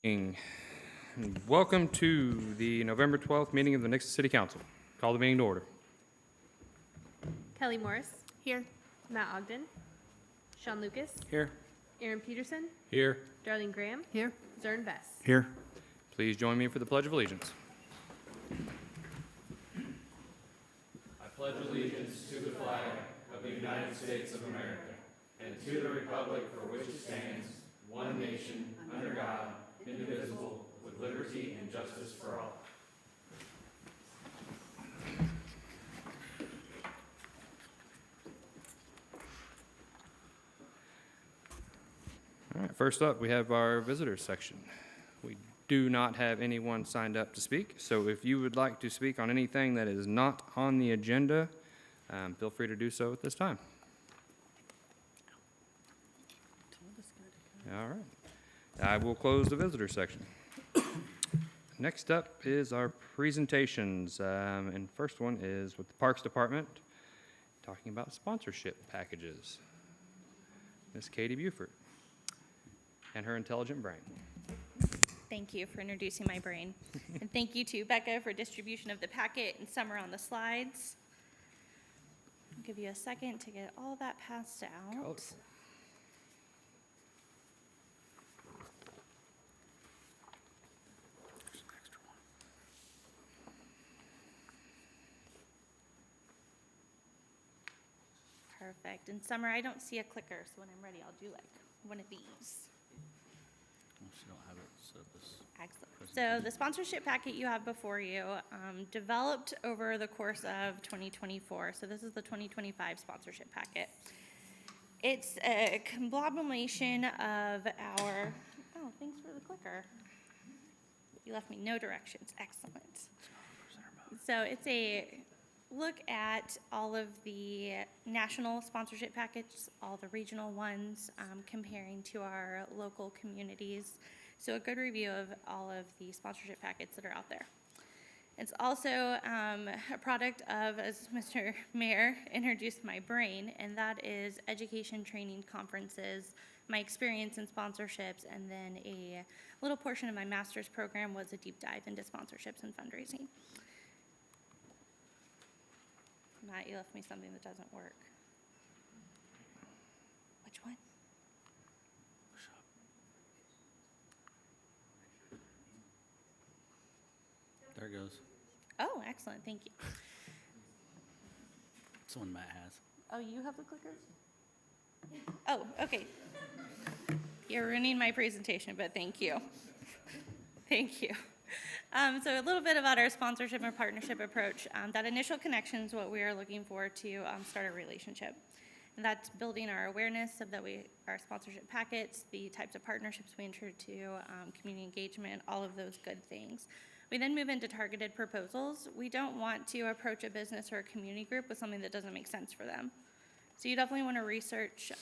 Evening. Welcome to the November 12th meeting of the Nixa City Council. Call the meeting to order. Kelly Morris. Here. Matt Ogden. Sean Lucas. Here. Aaron Peterson. Here. Darlene Graham. Here. Zern Bess. Here. Please join me for the Pledge of Allegiance. I pledge allegiance to the flag of the United States of America and to the republic for which it stands, one nation, under God, indivisible, with liberty and justice for all. All right, first up, we have our visitors section. We do not have anyone signed up to speak, so if you would like to speak on anything that is not on the agenda, feel free to do so at this time. All right. I will close the visitor section. Next up is our presentations, and first one is with the Parks Department, talking about sponsorship packages. Ms. Katie Buford and her intelligent brain. Thank you for introducing my brain. And thank you to Becca for distribution of the packet and Summer on the slides. I'll give you a second to get all that passed out. Colorful. Perfect. And Summer, I don't see a clicker, so when I'm ready, I'll do like one of these. She don't have it, so this. Excellent. So the sponsorship packet you have before you, developed over the course of 2024. So this is the 2025 sponsorship packet. It's a conglomeration of our, oh, thanks for the clicker. You left me no directions. Excellent. So it's a look at all of the national sponsorship packages, all the regional ones, comparing to our local communities. So a good review of all of the sponsorship packets that are out there. It's also a product of, as Mr. Mayor introduced, my brain, and that is education, training, conferences, my experience in sponsorships, and then a little portion of my master's program was a deep dive into sponsorships and fundraising. Matt, you left me something that doesn't work. Which one? There it goes. Oh, excellent, thank you. It's the one Matt has. Oh, you have the clicker? Oh, okay. You're ruining my presentation, but thank you. Thank you. So a little bit about our sponsorship and partnership approach. That initial connection is what we are looking for to start a relationship. And that's building our awareness of our sponsorship packets, the types of partnerships we enter to, community engagement, all of those good things. We then move into targeted proposals. We don't want to approach a business or a community group with something that doesn't make sense for them. So you definitely want to research,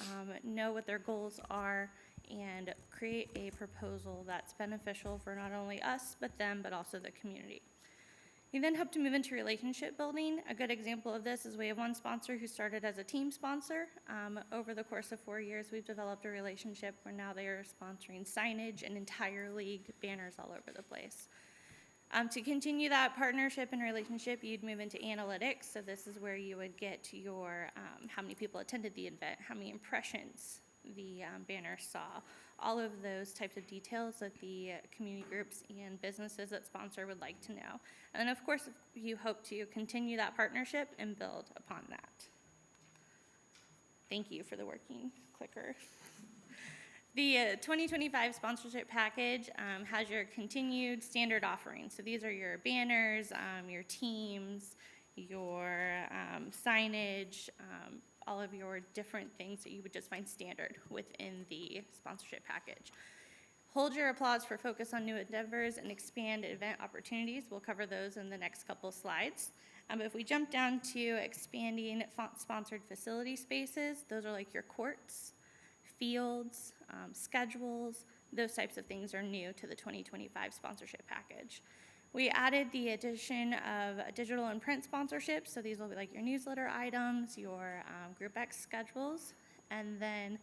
know what their goals are, and create a proposal that's beneficial for not only us, but them, but also the community. You then hope to move into relationship building. A good example of this is we have one sponsor who started as a team sponsor. Over the course of 4 years, we've developed a relationship where now they are sponsoring signage and entire league banners all over the place. To continue that partnership and relationship, you'd move into analytics. So this is where you would get to your how many people attended the event, how many impressions the banner saw, all of those types of details that the community groups and businesses that sponsor would like to know. And then of course, you hope to continue that partnership and build upon that. Thank you for the working clicker. The 2025 sponsorship package has your continued standard offerings. So these are your banners, your teams, your signage, all of your different things that you would just find standard within the sponsorship package. Hold your applause for focus on new endeavors and expand event opportunities. We'll cover those in the next couple slides. But if we jump down to expanding sponsored facility spaces, those are like your courts, fields, schedules, those types of things are new to the 2025 sponsorship package. We added the addition of digital and print sponsorships, so these will be like your newsletter items, your Group X schedules, and then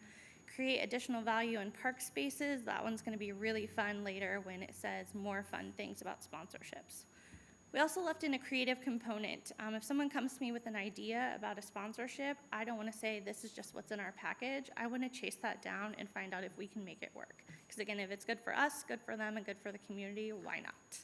create additional value in park spaces. That one's going to be really fun later when it says more fun things about sponsorships. We also left in a creative component. If someone comes to me with an idea about a sponsorship, I don't want to say this is just what's in our package. I want to chase that down and find out if we can make it work. Because again, if it's good for us, good for them, and good for the community, why not?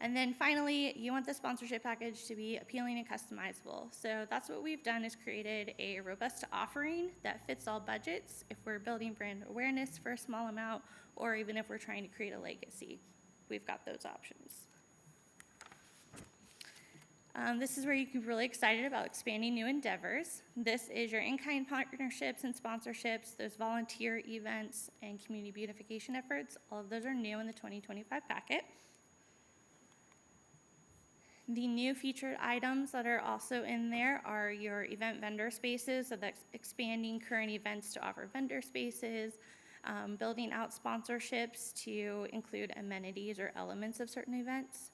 And then finally, you want the sponsorship package to be appealing and customizable. So that's what we've done, is created a robust offering that fits all budgets if we're building brand awareness for a small amount, or even if we're trying to create a legacy. We've got those options. This is where you can be really excited about expanding new endeavors. This is your in-kind partnerships and sponsorships, those volunteer events, and community beautification efforts. All of those are new in the 2025 packet. The new featured items that are also in there are your event vendor spaces, so that's expanding current events to offer vendor spaces, building out sponsorships to include amenities or elements of certain events.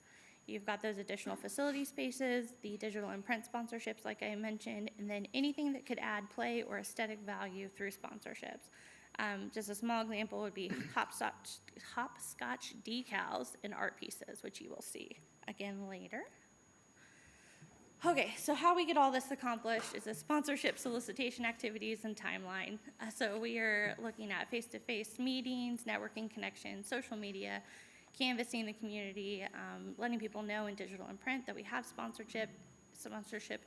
You've got those additional facility spaces, the digital and print sponsorships like I mentioned, and then anything that could add play or aesthetic value through sponsorships. Just a small example would be hopscotch decals and art pieces, which you will see again later. Okay, so how we get all this accomplished is a sponsorship solicitation activities and timeline. So we are looking at face-to-face meetings, networking connections, social media, canvassing the community, letting people know in digital and print that we have sponsorship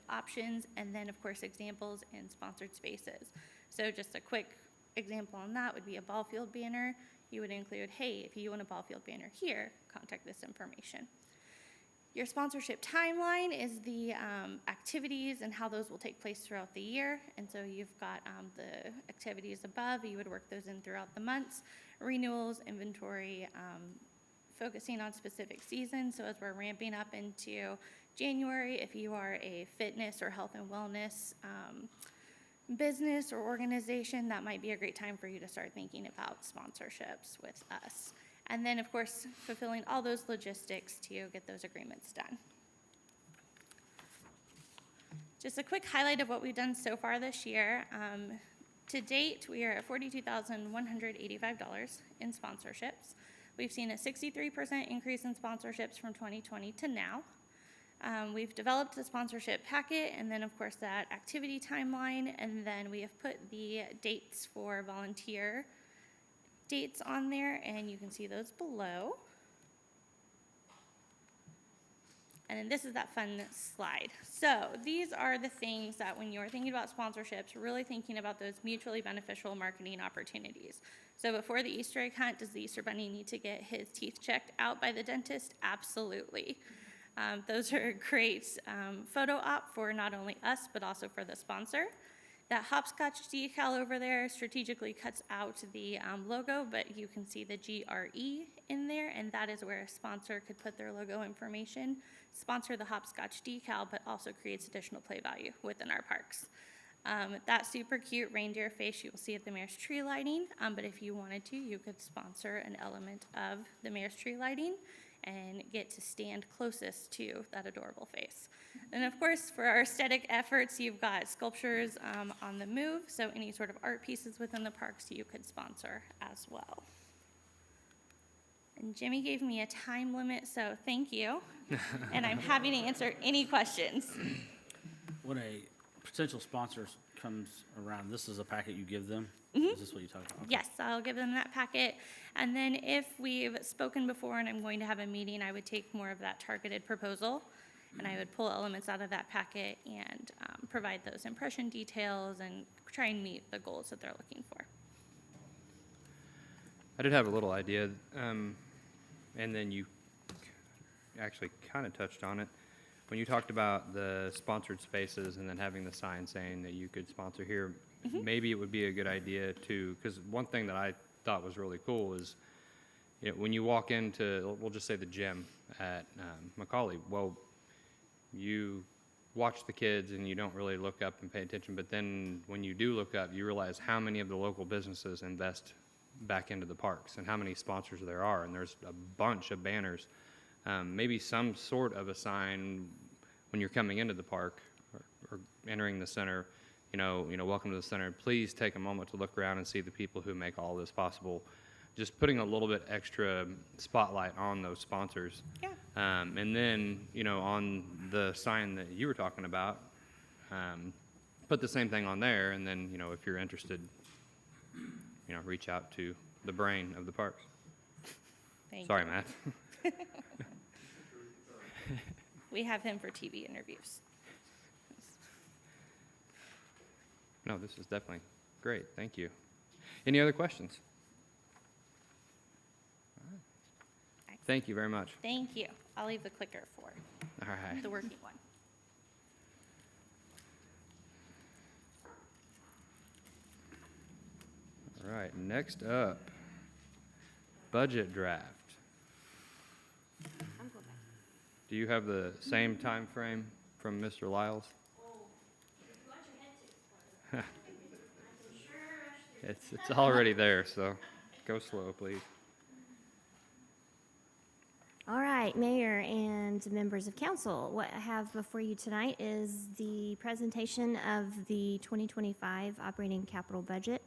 options, and then of course examples in sponsored spaces. So just a quick example on that would be a ball field banner. You would include, hey, if you want a ball field banner here, contact this information. Your sponsorship timeline is the activities and how those will take place throughout the year. And so you've got the activities above. You would work those in throughout the months. Renewals, inventory, focusing on specific seasons. So as we're ramping up into January, if you are a fitness or health and wellness business or organization, that might be a great time for you to start thinking about sponsorships with us. And then, of course, fulfilling all those logistics to get those agreements done. Just a quick highlight of what we've done so far this year. To date, we are at $42,185 in sponsorships. We've seen a 63% increase in sponsorships from 2020 to now. We've developed the sponsorship packet, and then, of course, that activity timeline, and then we have put the dates for volunteer dates on there, and you can see those below. And then this is that fun slide. So these are the things that when you're thinking about sponsorships, really thinking about those mutually beneficial marketing opportunities. So before the Easter egg hunt, does the Easter Bunny need to get his teeth checked out by the dentist? Absolutely. Those are great photo op for not only us, but also for the sponsor. That hopscotch decal over there strategically cuts out the logo, but you can see the GRE in there, and that is where a sponsor could put their logo information, sponsor the hopscotch decal, but also creates additional play value within our parks. That super cute reindeer face you will see at the Mayor's tree lighting, but if you wanted to, you could sponsor an element of the Mayor's tree lighting and get to stand closest to that adorable face. And of course, for our aesthetic efforts, you've got sculptures on the move, so any sort of art pieces within the parks you could sponsor as well. And Jimmy gave me a time limit, so thank you. And I'm happy to answer any questions. When a potential sponsor comes around, this is a packet you give them? Is this what you talked about? Okay. Yes, I'll give them that packet. And then if we've spoken before and I'm going to have a meeting, I would take more of that targeted proposal, and I would pull elements out of that packet and provide those impression details and try and meet the goals that they're looking for. I did have a little idea, and then you actually kind of touched on it. When you talked about the sponsored spaces and then having the sign saying that you could sponsor here, maybe it would be a good idea to, because one thing that I thought was really cool is, you know, when you walk into, we'll just say the gym at Macaulay, well, you watch the kids and you don't really look up and pay attention, but then when you do look up, you realize how many of the local businesses invest back into the parks and how many sponsors there are, and there's a bunch of banners. Maybe some sort of a sign when you're coming into the park or entering the center, welcome to the center. Please take a moment to look around and see the people who make all this possible. Just putting a little bit extra spotlight on those sponsors. Yeah. And then, on the sign that you were talking about, put the same thing on there. And then, if you're interested, reach out to the brain of the parks. Thank Sorry, you. Matt. We have him for TV interviews. No, this is definitely great. Thank you. Any other questions? All right. Thank you very much. Thank you. I'll leave the clicker for All right. the working one. All right. Next up, budget draft. Do you have the same time frame from Mr. Lyles? It's already there, so go slow, please. All right, Mayor and members of council, what I have before you tonight is the presentation of the 2025 operating capital budget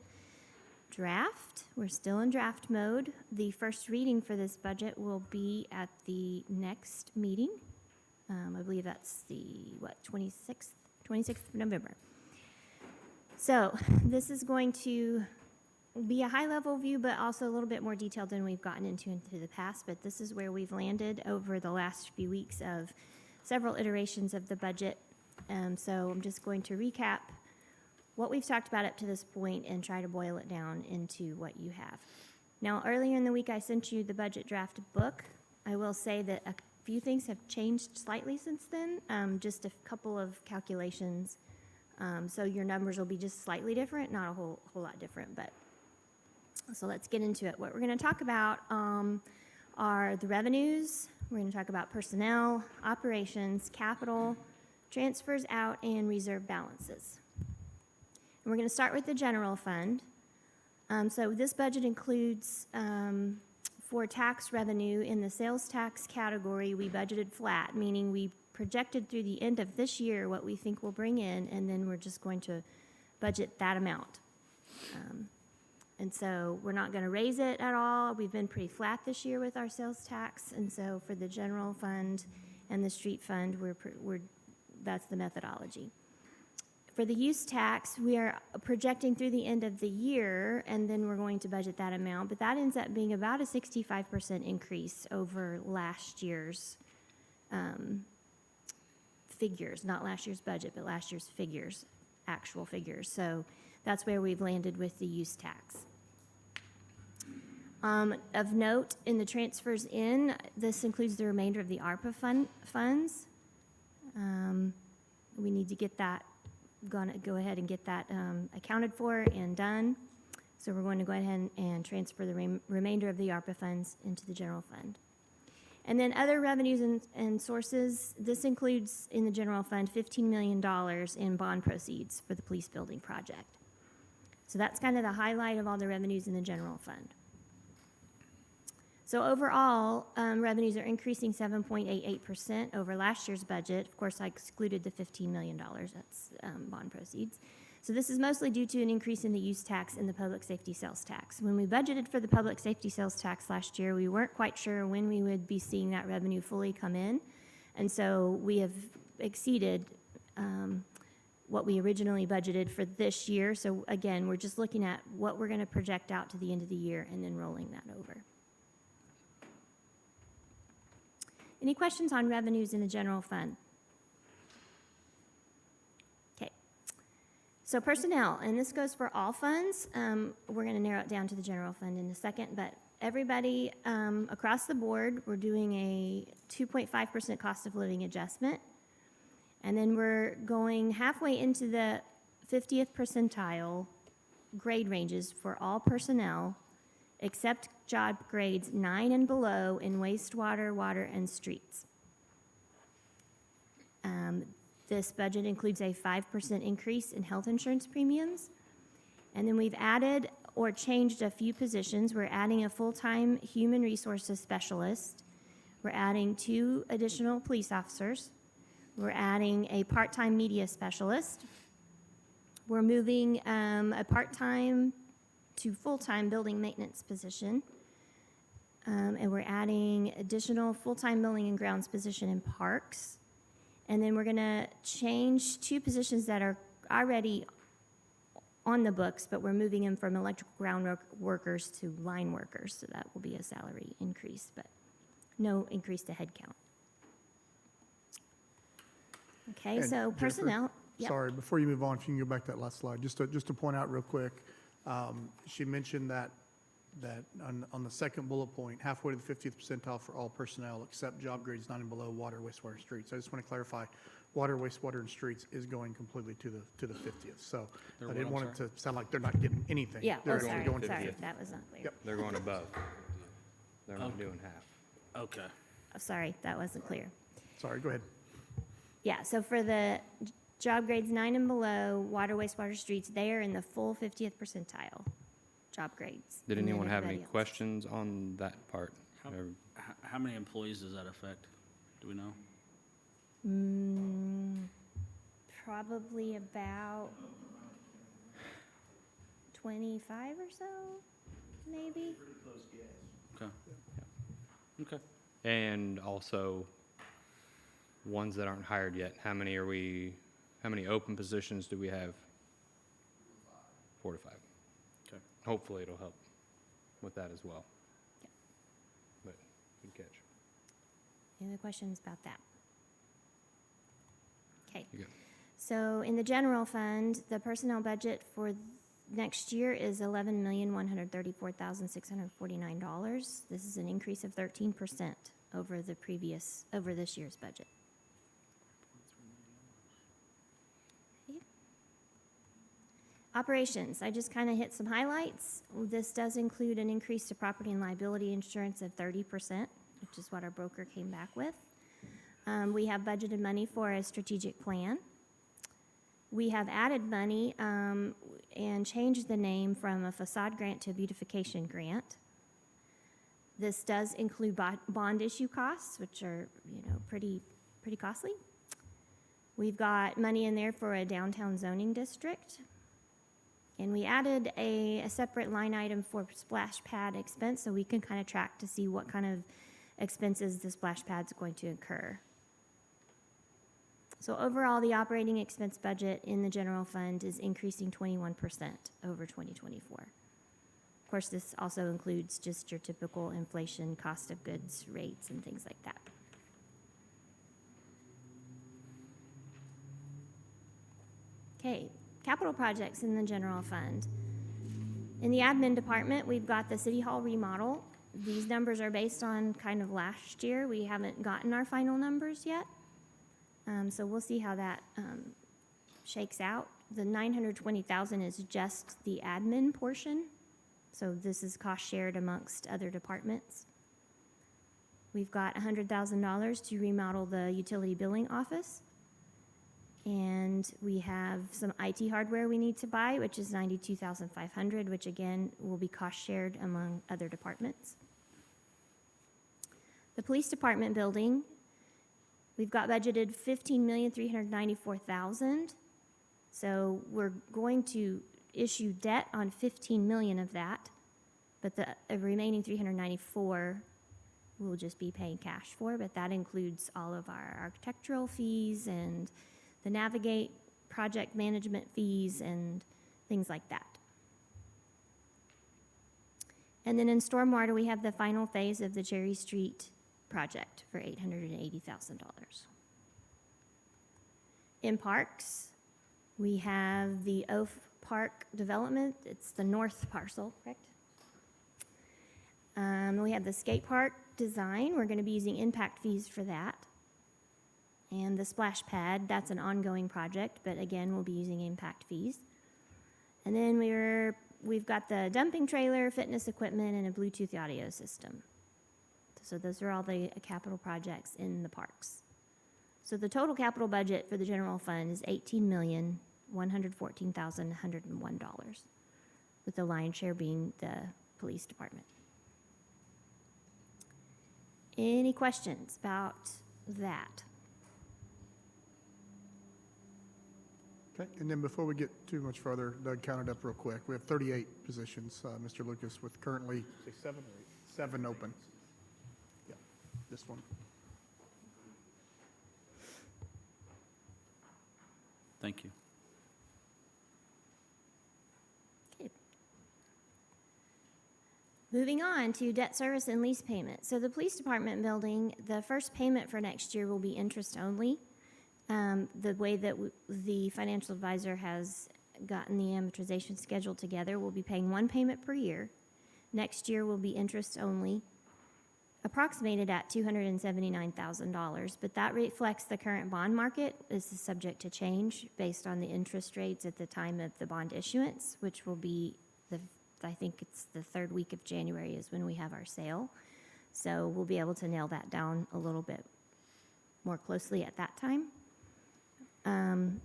draft. We're still in draft mode. The first reading for this budget will be at the next meeting. I believe that's the, 26th of November. So this is going to be a high-level view, but also a little bit more detailed than we've gotten into the past. But this is where we've landed over the last few weeks of several iterations of the budget. So I'm just going to recap what we've talked about up to this point and try to boil it down into what you have. Now, earlier in the week, I sent you the budget draft book. I will say that a few things have changed slightly since then, just a couple of calculations. So your numbers will be just slightly different, not a whole lot different, but so let's get into it. What we're going to talk about are the revenues. We're going to talk about personnel, operations, capital, transfers out, and reserve balances. And we're going to start with the general fund. So this budget includes, for tax revenue in the sales tax category, we budgeted flat, meaning we projected through the end of this year what we think we'll bring in, and then we're just going to budget that amount. And so we're not going to raise it at all. We've been pretty flat this year with our sales tax, and so for the general fund and the street fund, that's the methodology. For the use tax, we are projecting through the end of the year, and then we're going to budget that amount, but that ends up being about a 65% increase over last year's figures, not last year's budget, but last year's figures, actual figures. So that's where we've landed with the use tax. Of note, in the transfers in, this includes the remainder of the ARPA funds. We need to get that, go ahead and get that accounted for and done. So we're going to go ahead and transfer the remainder of the ARPA funds into the general fund. And then other revenues and sources, this includes in the general fund $15 million in bond proceeds for the police building project. So that's kind of the highlight of all the revenues in the general fund. So overall, revenues are increasing 7.88% over last year's budget. Of course, I excluded the $15 million, that's bond proceeds. So this is mostly due to an increase in the use tax and the public safety sales tax. When we budgeted for the public safety sales tax last year, we weren't quite sure when we would be seeing that revenue fully come in. And so we have exceeded what we originally budgeted for this year. So again, we're just looking at what we're going to project out to the end of the year and then rolling that over. Any questions on revenues in the general fund? Okay. So personnel, and this goes for all funds. We're going to narrow it down to the general fund in a second, but everybody across the board, we're doing a 2.5% cost of living adjustment. And then we're going halfway into the 50th percentile grade ranges for all personnel, except job grades 9 and below in wastewater, water, and streets. This budget includes a 5% increase in health insurance premiums. And then we've added or changed a few positions. We're adding a full-time human resources specialist. We're adding 2 additional police officers. We're adding a part-time media specialist. We're moving a part-time to full-time building maintenance position. And we're adding additional full-time building and grounds position in parks. And then we're gonna change 2 positions that are already on the books, but we're moving them from electrical ground workers to line workers. So that will be a salary increase, but no increase to headcount. Okay, And so Jennifer, personnel. Yep. Sorry, before you move on, if you can go back to that last slide, just to point out real quick, she mentioned that on the second bullet point, halfway to the 50th percentile for all personnel except job grades 9 and below, water, wastewater, and streets. I just want to clarify, water, wastewater, and streets is going completely to the 50th. So They're I what, didn't I'm want it to sound like they're not getting anything. Yeah, They're oh, sorry, going to the sorry, 50th. that was not clear. Yep. They're going above. They're not doing half. Okay. Oh, sorry, that wasn't clear. Sorry, go ahead. Yeah, so for the job grades 9 and below, water, wastewater, streets, they are in the full 50th percentile job grades. Did And then anyone have any everybody else. questions on that part? How, Or- how many employees does that affect? Do we know? Probably about 25 or so, maybe. Okay. Okay. And also, ones that aren't hired yet, how many open positions do we have? 4 to 5. Okay. Hopefully it'll help with that as well. Yeah. But, good catch. Any other questions about that? Okay. You go. So in the general fund, the personnel budget for next year is $11,134,649. This is an increase of 13% over this year's budget. Okay. Operations, I just kind of hit some highlights. This does include an increase to property and liability insurance of 30%, which is what our broker came back with. We have budgeted money for a strategic plan. We have added money and changed the name from a facade grant to a beautification grant. This does include bond issue costs, which are, pretty costly. We've got money in there for a downtown zoning district. And we added a separate line item for splash pad expense, so we can kind of track to see what kind of expenses the splash pad's going to incur. So overall, the operating expense budget in the general fund is increasing 21% over 2024. Of course, this also includes just your typical inflation, cost of goods rates, and things like that. Okay, capital projects in the general fund. In the admin department, we've got the city hall remodel. These numbers are based on kind of last year. We haven't gotten our final numbers yet. So we'll see how that shakes out. The $920,000 is just the admin portion. So this is cost shared amongst other departments. We've got $100,000 to remodel the utility billing office. And we have some IT hardware we need to buy, which is $92,500, which again will be cost shared among other departments. The police department building, we've got budgeted $15,394,000. So we're going to issue debt on 15 million of that, but the remaining 394 we'll just be paying cash for, but that includes all of our architectural fees and the Navigate project management fees and things like that. And then in stormwater, we have the final phase of the Cherry Street project for $880,000. In parks, we have the Oaf Park development. It's the north parcel, correct? We have the skate park design. We're going to be using impact fees for that. And the splash pad, that's an ongoing project, but again, we'll be using impact fees. And then we've got the dumping trailer, fitness equipment, and a Bluetooth audio system. So those are all the capital projects in the parks. So the total capital budget for the general fund is $18,114,101, with the lion's share being the police department. Any questions about that? Okay, and then before we get too much further, Doug counted up real quick. We have 38 positions, Mr. Lucas, with currently, say, 7 or 8? 7 open. Yeah, this one. Thank you. Okay. Moving on to debt service and lease payment. So the police department building, the first payment for next year will be interest only. The way that the financial advisor has gotten the amortization schedule together, we'll be paying one payment per year. Next year will be interest only, approximated at $279,000, but that reflects the current bond market. This is subject to change based on the interest rates at the time of the bond issuance, which will be I think it's the third week of January is when we have our sale. So we'll be able to nail that down a little bit more closely at that time.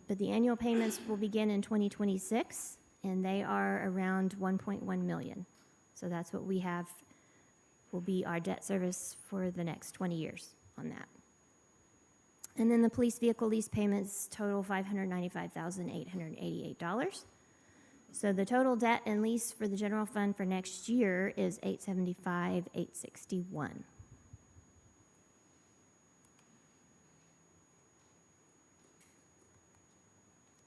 But the annual payments will begin in 2026, and they are around 1.1 million. So that's what we have will be our debt service for the next 20 years on that. And then the police vehicle lease payments total $595,888. So the total debt and lease for the general fund for next year is $875,861.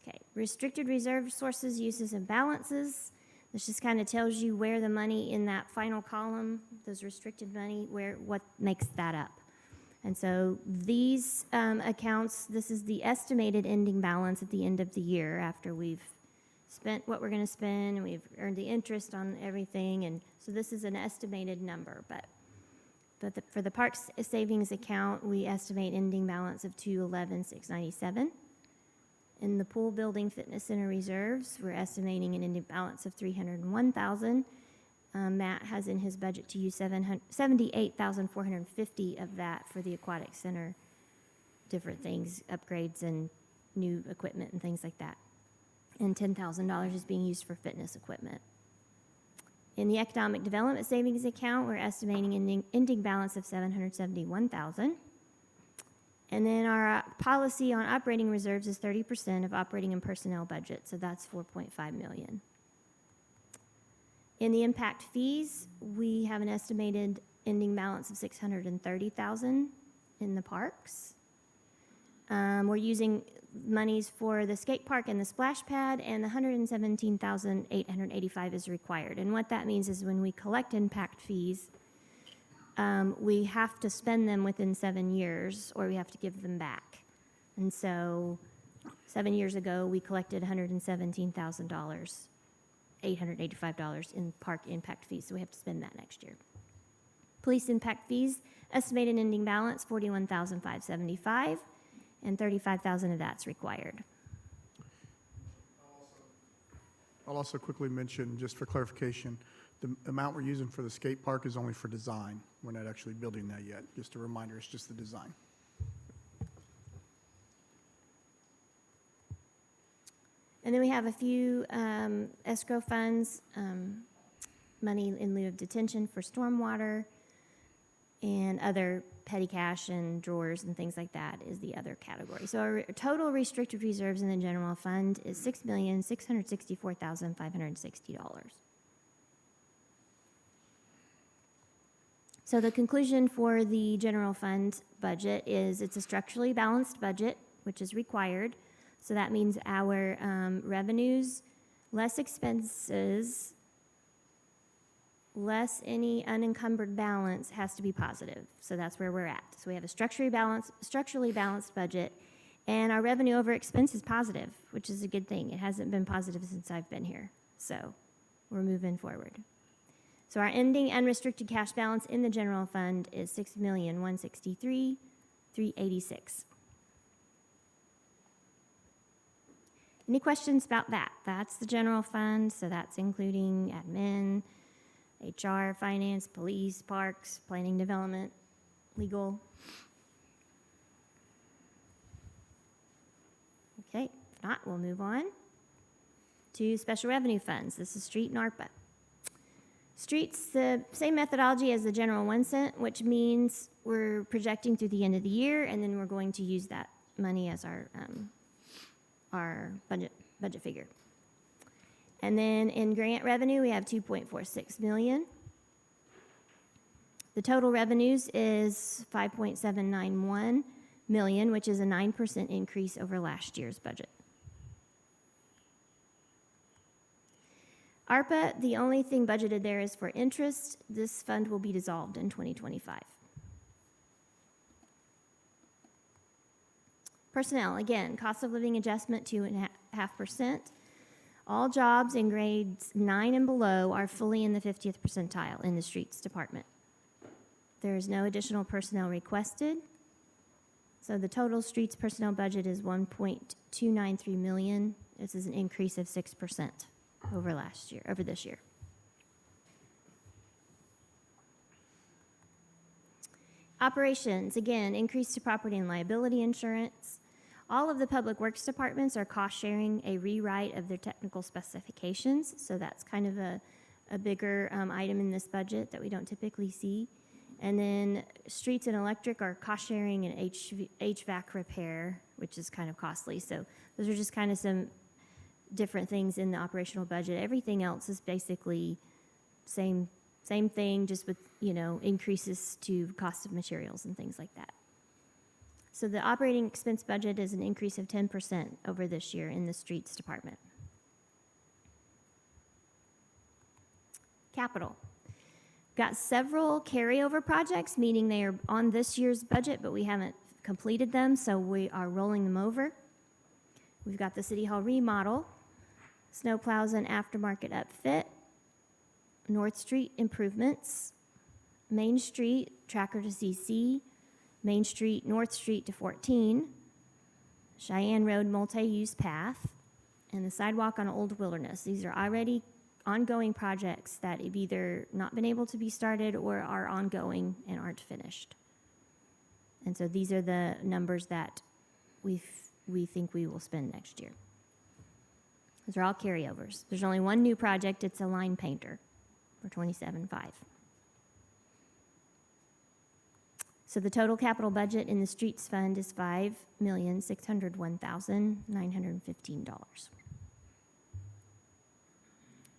Okay, restricted reserve sources, uses, and balances. This just kind of tells you where the money in that final column, those restricted money, what makes that up. And so these accounts, this is the estimated ending balance at the end of the year after we've spent what we're going to spend and we've earned the interest on everything. And so this is an estimated number, but for the parks savings account, we estimate ending balance of $211,697. In the pool building fitness center reserves, we're estimating an ending balance of $301,000. Matt has in his budget to use $78,450 of that for the aquatic center, different things, upgrades and new equipment and things like that. And $10,000 is being used for fitness equipment. In the economic development savings account, we're estimating an ending balance of $771,000. And then our policy on operating reserves is 30% of operating and personnel budget, so that's $4.5 million. In the impact fees, we have an estimated ending balance of $630,000 in the parks. We're using monies for the skate park and the splash pad, and the $117,885 is required. And what that means is when we collect impact fees, we have to spend them within 7 years, or we have to give them back. And so 7 years ago, we collected $117,885 in park impact fees, so we have to spend that next year. Police impact fees, estimated ending balance, $41,575, and $35,000 of that's required. I'll also quickly mention, just for clarification, the amount we're using for the skate park is only for design. We're not actually building that yet. Just a reminder, it's just the design. And then we have a few escrow funds, money in lieu of detention for stormwater, and other petty cash and drawers and things like that is the other category. So our total restricted reserves in the general fund is $6,664,560. So the conclusion for the general fund budget is it's a structurally balanced budget, which is required. So that means our revenues, less expenses, less any unencumbered balance has to be positive. So that's where we're at. So we have a structurally balanced budget, and our revenue over expense is positive, which is a good thing. It hasn't been positive since I've been here. So we're moving forward. So our ending unrestricted cash balance in the general fund is $6,163,386. Any questions about that? That's the general fund, so that's including admin, HR, finance, police, parks, planning, development, legal. Okay, if not, we'll move on to special revenue funds. This is street and ARPA. Streets, the same methodology as the general 1 cent, which means we're projecting through the end of the year, and then we're going to use that money as our our budget figure. And then in grant revenue, we have 2.46 million. The total revenues is 5.791 million, which is a 9% increase over last year's budget. ARPA, the only thing budgeted there is for interest. This fund will be dissolved in 2025. Personnel, again, cost of living adjustment 2.5%. All jobs in grades 9 and below are fully in the 50th percentile in the streets department. There is no additional personnel requested. So the total streets personnel budget is 1.293 million. This is an increase of 6% over this year. Operations, again, increase to property and liability insurance. All of the public works departments are cost sharing a rewrite of their technical specifications. So that's kind of a bigger item in this budget that we don't typically see. And then streets and electric are cost sharing and HVAC repair, which is kind of costly. So those are just kind of some different things in the operational budget. Everything else is basically same thing, just with, increases to cost of materials and things like that. So the operating expense budget is an increase of 10% over this year in the streets department. Capital. Got several carryover projects, meaning they are on this year's budget, but we haven't completed them, so we are rolling them over. We've got the City Hall remodel, snowplows and aftermarket upfit, North Street improvements, Main Street tracker to CC, Main Street, North Street to 14, Cheyenne Road multi-use path, and the sidewalk on Old Wilderness. These are already ongoing projects that have either not been able to be started or are ongoing and aren't finished. And so these are the numbers that we think we will spend next year. Those are all carryovers. There's only one new project. It's a line painter for $27.5. So the total capital budget in the streets fund is $5,601,915.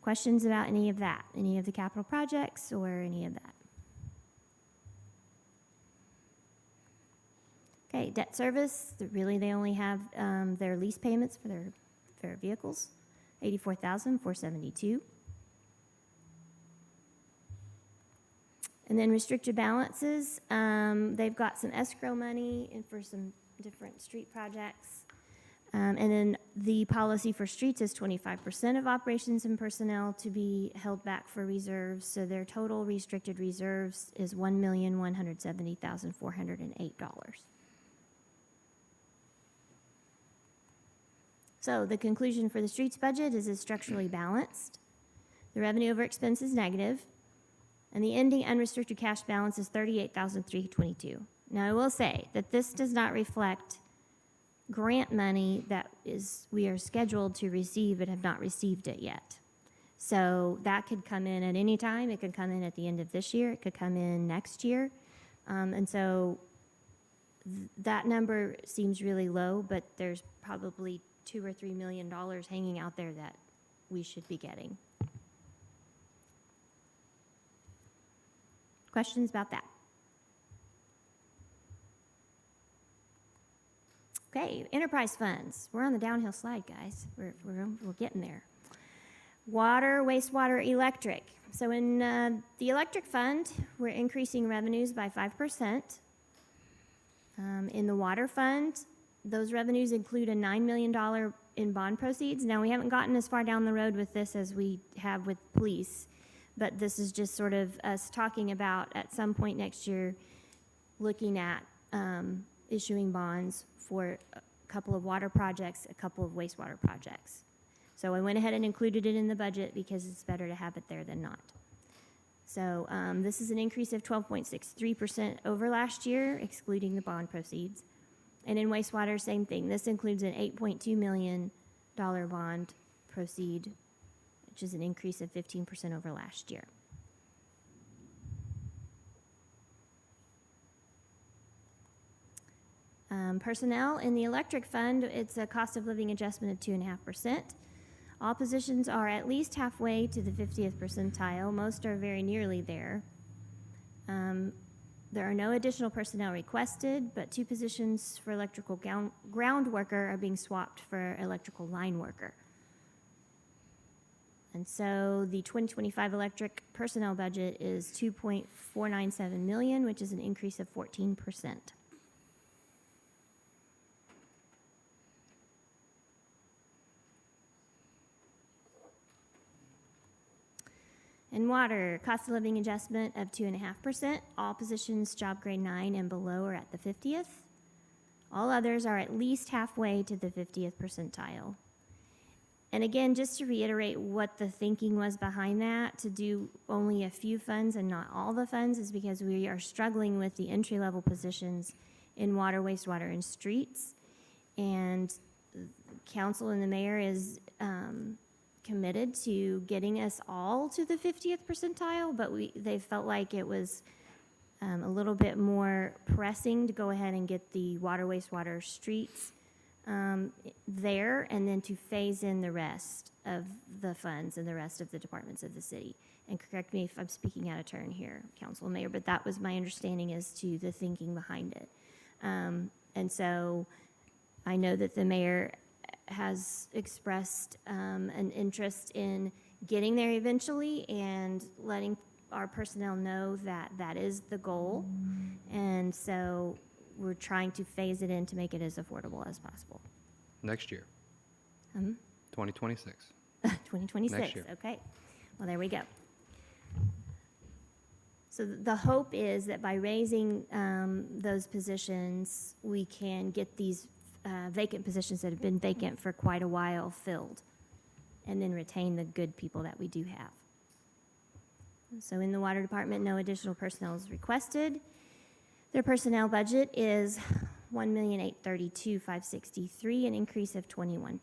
Questions about any of that? Any of the capital projects or any of that? Okay, debt service, really they only have their lease payments for their vehicles, $84,472. And then restricted balances, they've got some escrow money and for some different street projects. And then the policy for streets is 25% of operations and personnel to be held back for reserves. So their total restricted reserves is $1,170,408. So the conclusion for the streets budget is it's structurally balanced. The revenue over expense is negative. And the ending unrestricted cash balance is $38,322. Now I will say that this does not reflect grant money that we are scheduled to receive but have not received it yet. So that could come in at any time. It could come in at the end of this year. It could come in next year. And so that number seems really low, but there's probably $2 or $3 million hanging out there that we should be getting. Questions about that? Okay, enterprise funds. We're on the downhill slide, guys. We're getting there. Water, wastewater, electric. So in the electric fund, we're increasing revenues by 5%. In the water fund, those revenues include a $9 million in bond proceeds. Now, we haven't gotten as far down the road with this as we have with police, but this is just sort of us talking about at some point next year looking at issuing bonds for a couple of water projects, a couple of wastewater projects. So I went ahead and included it in the budget because it's better to have it there than not. So this is an increase of 12.63% over last year, excluding the bond proceeds. And in wastewater, same thing. This includes an $8.2 million bond proceed, which is an increase of 15% over last year. Personnel in the electric fund, it's a cost of living adjustment of 2.5%. All positions are at least halfway to the 50th percentile. Most are very nearly there. There are no additional personnel requested, but 2 positions for electrical ground worker are being swapped for electrical line worker. And so the 2025 electric personnel budget is $2.497 million, which is an increase of 14%. In water, cost of living adjustment of 2.5%. All positions job grade 9 and below are at the 50th. All others are at least halfway to the 50th percentile. And again, just to reiterate what the thinking was behind that, to do only a few funds and not all the funds, is because we are struggling with the entry-level positions in water, wastewater, and streets. And council and the mayor is committed to getting us all to the 50th percentile, but they felt like it was a little bit more pressing to go ahead and get the water, wastewater, streets there, and then to phase in the rest of the funds and the rest of the departments of the city. And correct me if I'm speaking out of turn here, council and mayor, but that was my understanding as to the thinking behind it. And so I know that the mayor has expressed an interest in getting there eventually and letting our personnel know that that is the goal. And so we're trying to phase it in to make it as affordable as possible. Next year. 2026. 2026, Next year. okay. Well, there we go. So the hope is that by raising those positions, we can get these vacant positions that have been vacant for quite a while filled, and then retain the good people that we do have. So in the water department, no additional personnel is requested. Their personnel budget is $1,832,563, an increase of 21%.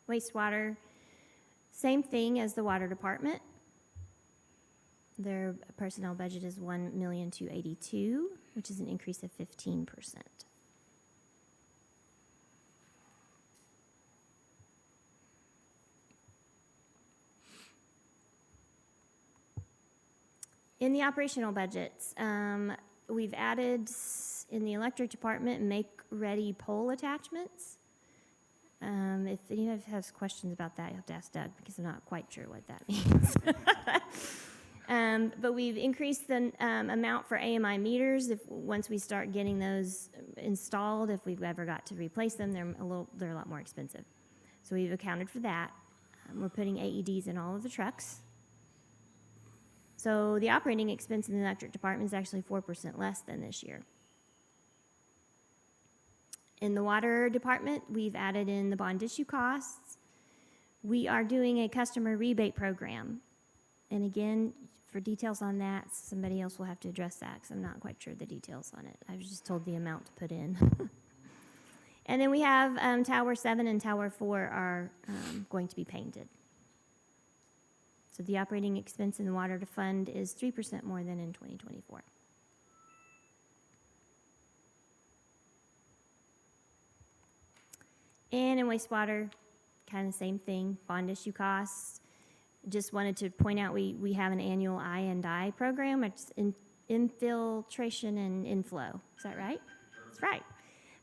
Wastewater, same thing as the water department. Their personnel budget is $1,282,000, which is an increase of 15%. In the operational budgets, we've added in the electric department make-ready pole attachments. If anyone has questions about that, you have to ask Doug, because I'm not quite sure what that means. But we've increased the amount for AMI meters. Once we start getting those installed, if we've ever got to replace them, they're a lot more expensive. So we've accounted for that. We're putting AEDs in all of the trucks. So the operating expense in the electric department is actually 4% less than this year. In the water department, we've added in the bond issue costs. We are doing a customer rebate program. And again, for details on that, somebody else will have to address that, because I'm not quite sure the details on it. I was just told the amount to put in. And then we have Tower 7 and Tower 4 are going to be painted. So the operating expense in the water fund is 3% more than in 2024. And in wastewater, kind of same thing, bond issue costs. Just wanted to point out we have an annual I&I program. It's infiltration and inflow. Is that right? That's right.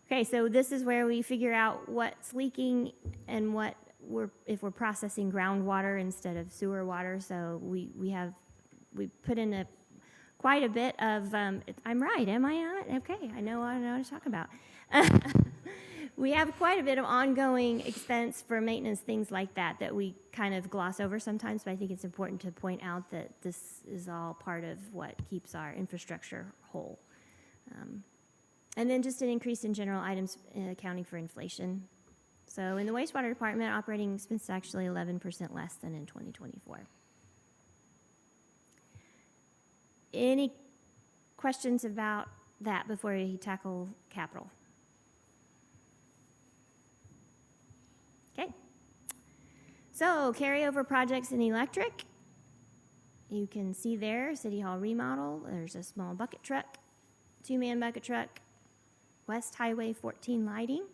Okay, so this is where we figure out what's leaking and if we're processing groundwater instead of sewer water. So we put in quite a bit of, I'm right, am I on it? Okay, I know what to talk about. We have quite a bit of ongoing expense for maintenance, things like that we kind of gloss over sometimes, but I think it's important to point out that this is all part of what keeps our infrastructure whole. And then just an increase in general items accounting for inflation. So in the wastewater department, operating expense is actually 11% less than in 2024. Any questions about that before we tackle capital? Okay. So carryover projects in electric. You can see there, City Hall remodel, there's a small bucket truck, two-man bucket truck, West Highway 14 lighting,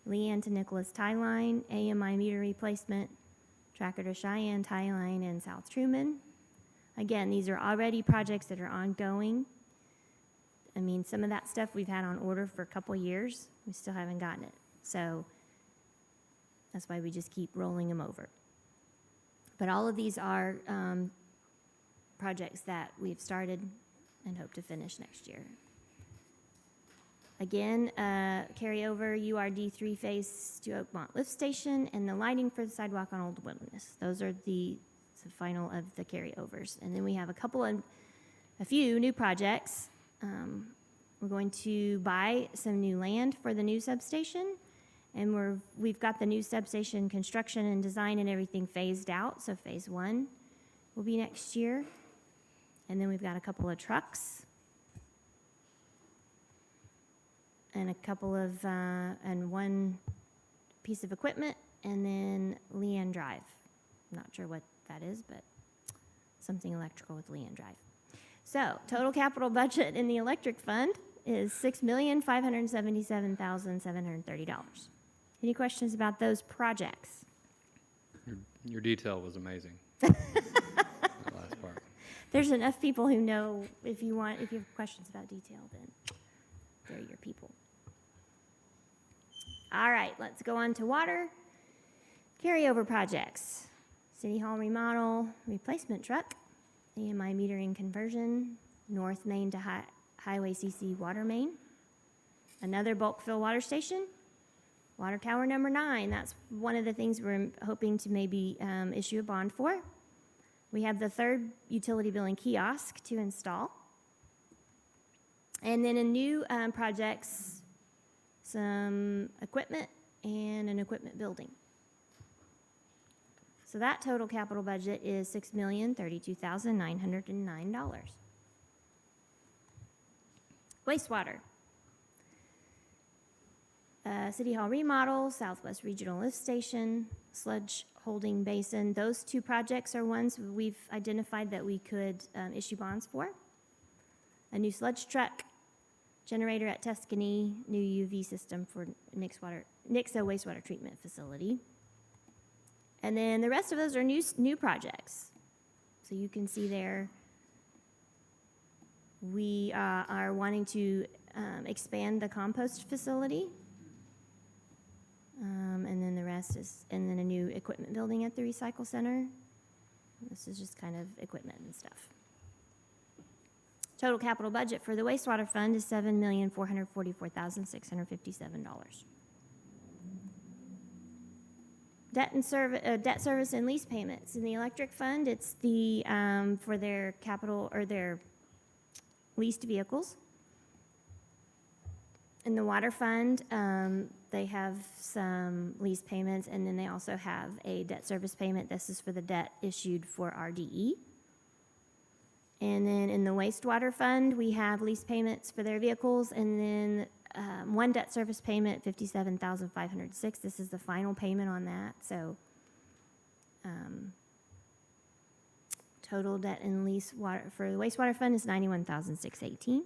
Leanne to Nicholas tie line, AMI meter replacement, Tracker to Cheyenne tie line, and South Truman. Again, these are already projects that are ongoing. I mean, some of that stuff we've had on order for a couple years. We still haven't gotten it. So that's why we just keep rolling them over. But all of these are projects that we've started and hope to finish next year. Again, carryover URD 3 Phase to Oakmont Lift Station and the lighting for the sidewalk on Old Wilderness. Those are the final of the carryovers. And then we have a few new projects. We're going to buy some new land for the new substation, and we've got the new substation construction and design and everything phased out. So phase 1 will be next year. And then we've got a couple of trucks and and one piece of equipment, and then Leanne Drive. Not sure what that is, but something electrical with Leanne Drive. So total capital budget in the electric fund is $6,577,730. Any questions about those projects? Your detail was amazing. That last part. There's enough people who know if you have questions about detail, then they're your people. All right, let's go on to water. Carryover projects. City Hall remodel, replacement truck, AMI metering conversion, North Main to Highway CC water main, another bulk fill water station, water tower number 9. That's one of the things we're hoping to maybe issue a bond for. We have the 3rd utility billing kiosk to install. And then in new projects, some equipment and an equipment building. So that total capital budget is $6,032,909. Wastewater. City Hall remodel, Southwest Regional Lift Station, sludge holding basin. Those 2 projects are ones we've identified that we could issue bonds for. A new sludge truck, generator at Tuscany, new UV system for Nixa wastewater treatment facility. And then the rest of those are new projects. So you can see there, we are wanting to expand the compost facility. And then the rest is, and then a new equipment building at the recycle center. This is just kind of equipment and stuff. Total capital budget for the wastewater fund is $7,444,657. Debt service and lease payments. In the electric fund, it's the for their capital or their leased vehicles. In the water fund, they have some lease payments, and then they also have a debt service payment. This is for the debt issued for RDE. And then in the wastewater fund, we have lease payments for their vehicles, and then one debt service payment, $57,506. This is the final payment on that. So total debt and lease water for the wastewater fund is $91,618.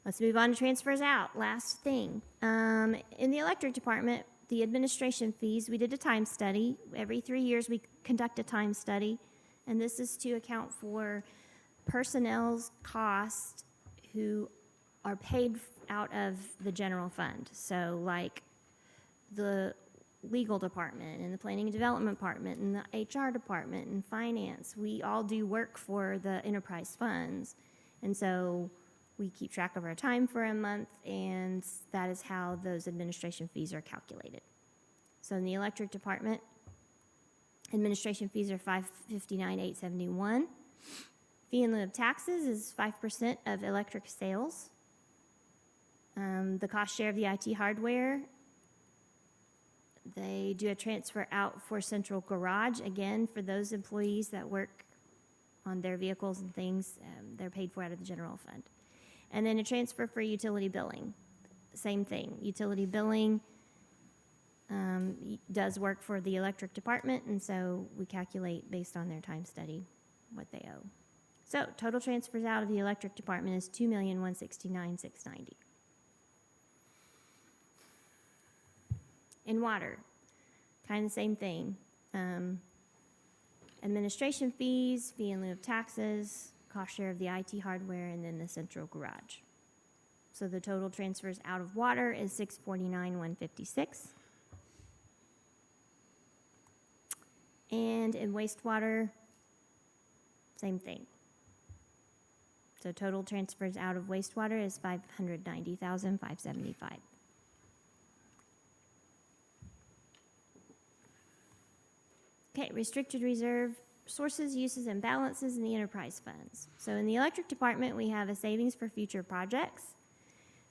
Let's move on to transfers out. Last thing. In the electric department, the administration fees, we did a time study. Every 3 years, we conduct a time study, and this is to account for personnel's costs who are paid out of the general fund. So like the legal department and the planning and development department and the HR department and finance, we all do work for the enterprise funds. And so we keep track of our time for a month, and that is how those administration fees are calculated. So in the electric department, administration fees are $559,871. Fee in lieu of taxes is 5% of electric sales. The cost share of the IT hardware, they do a transfer out for central garage. Again, for those employees that work on their vehicles and things, they're paid for out of the general fund. And then a transfer for utility billing. Same thing, utility billing. does work for the electric department, and so we calculate based on their time study what they owe. So total transfers out of the electric department is $2,169,690. In water, kind of the same thing. Administration fees, fee in lieu of taxes, cost share of the IT hardware, and then the central garage. So the total transfers out of water is $649,156. And in wastewater, same thing. So total transfers out of wastewater is $590,575. Okay, restricted reserve sources, uses, and balances in the enterprise funds. So in the electric department, we have a savings for future projects.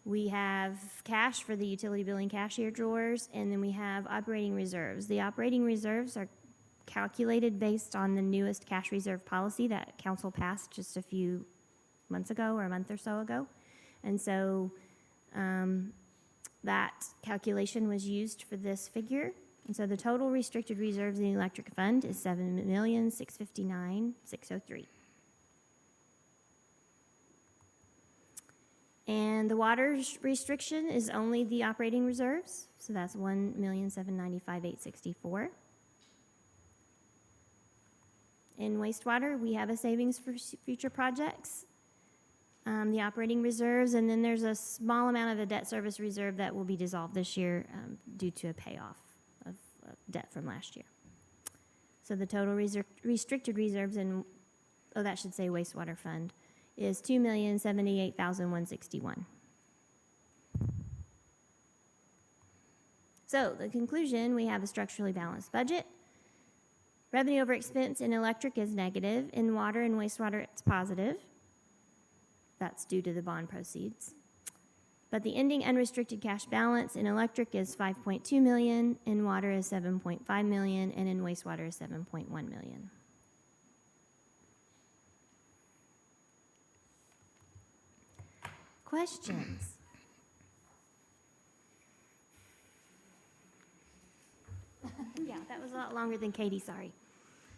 We have cash for the utility billing cashier drawers, and then we have operating reserves. The operating reserves are calculated based on the newest cash reserve policy that council passed just a few months ago or a month or so ago. And so that calculation was used for this figure. And so the total restricted reserves in the electric fund is $7,659,603. And the water restriction is only the operating reserves, so that's $1,795,864. In wastewater, we have a savings for future projects, the operating reserves, and then there's a small amount of the debt service reserve that will be dissolved this year due to a payoff of debt from last year. So the total restricted reserves in, oh, that should say wastewater fund, is $2,078,161. So the conclusion, we have a structurally balanced budget. Revenue over expense in electric is negative. In water and wastewater, it's positive. That's due to the bond proceeds. But the ending unrestricted cash balance in electric is $5.2 million, in water is $7.5 million, and in wastewater is $7.1 million. Questions? Yeah, that was a lot longer than Katie, sorry.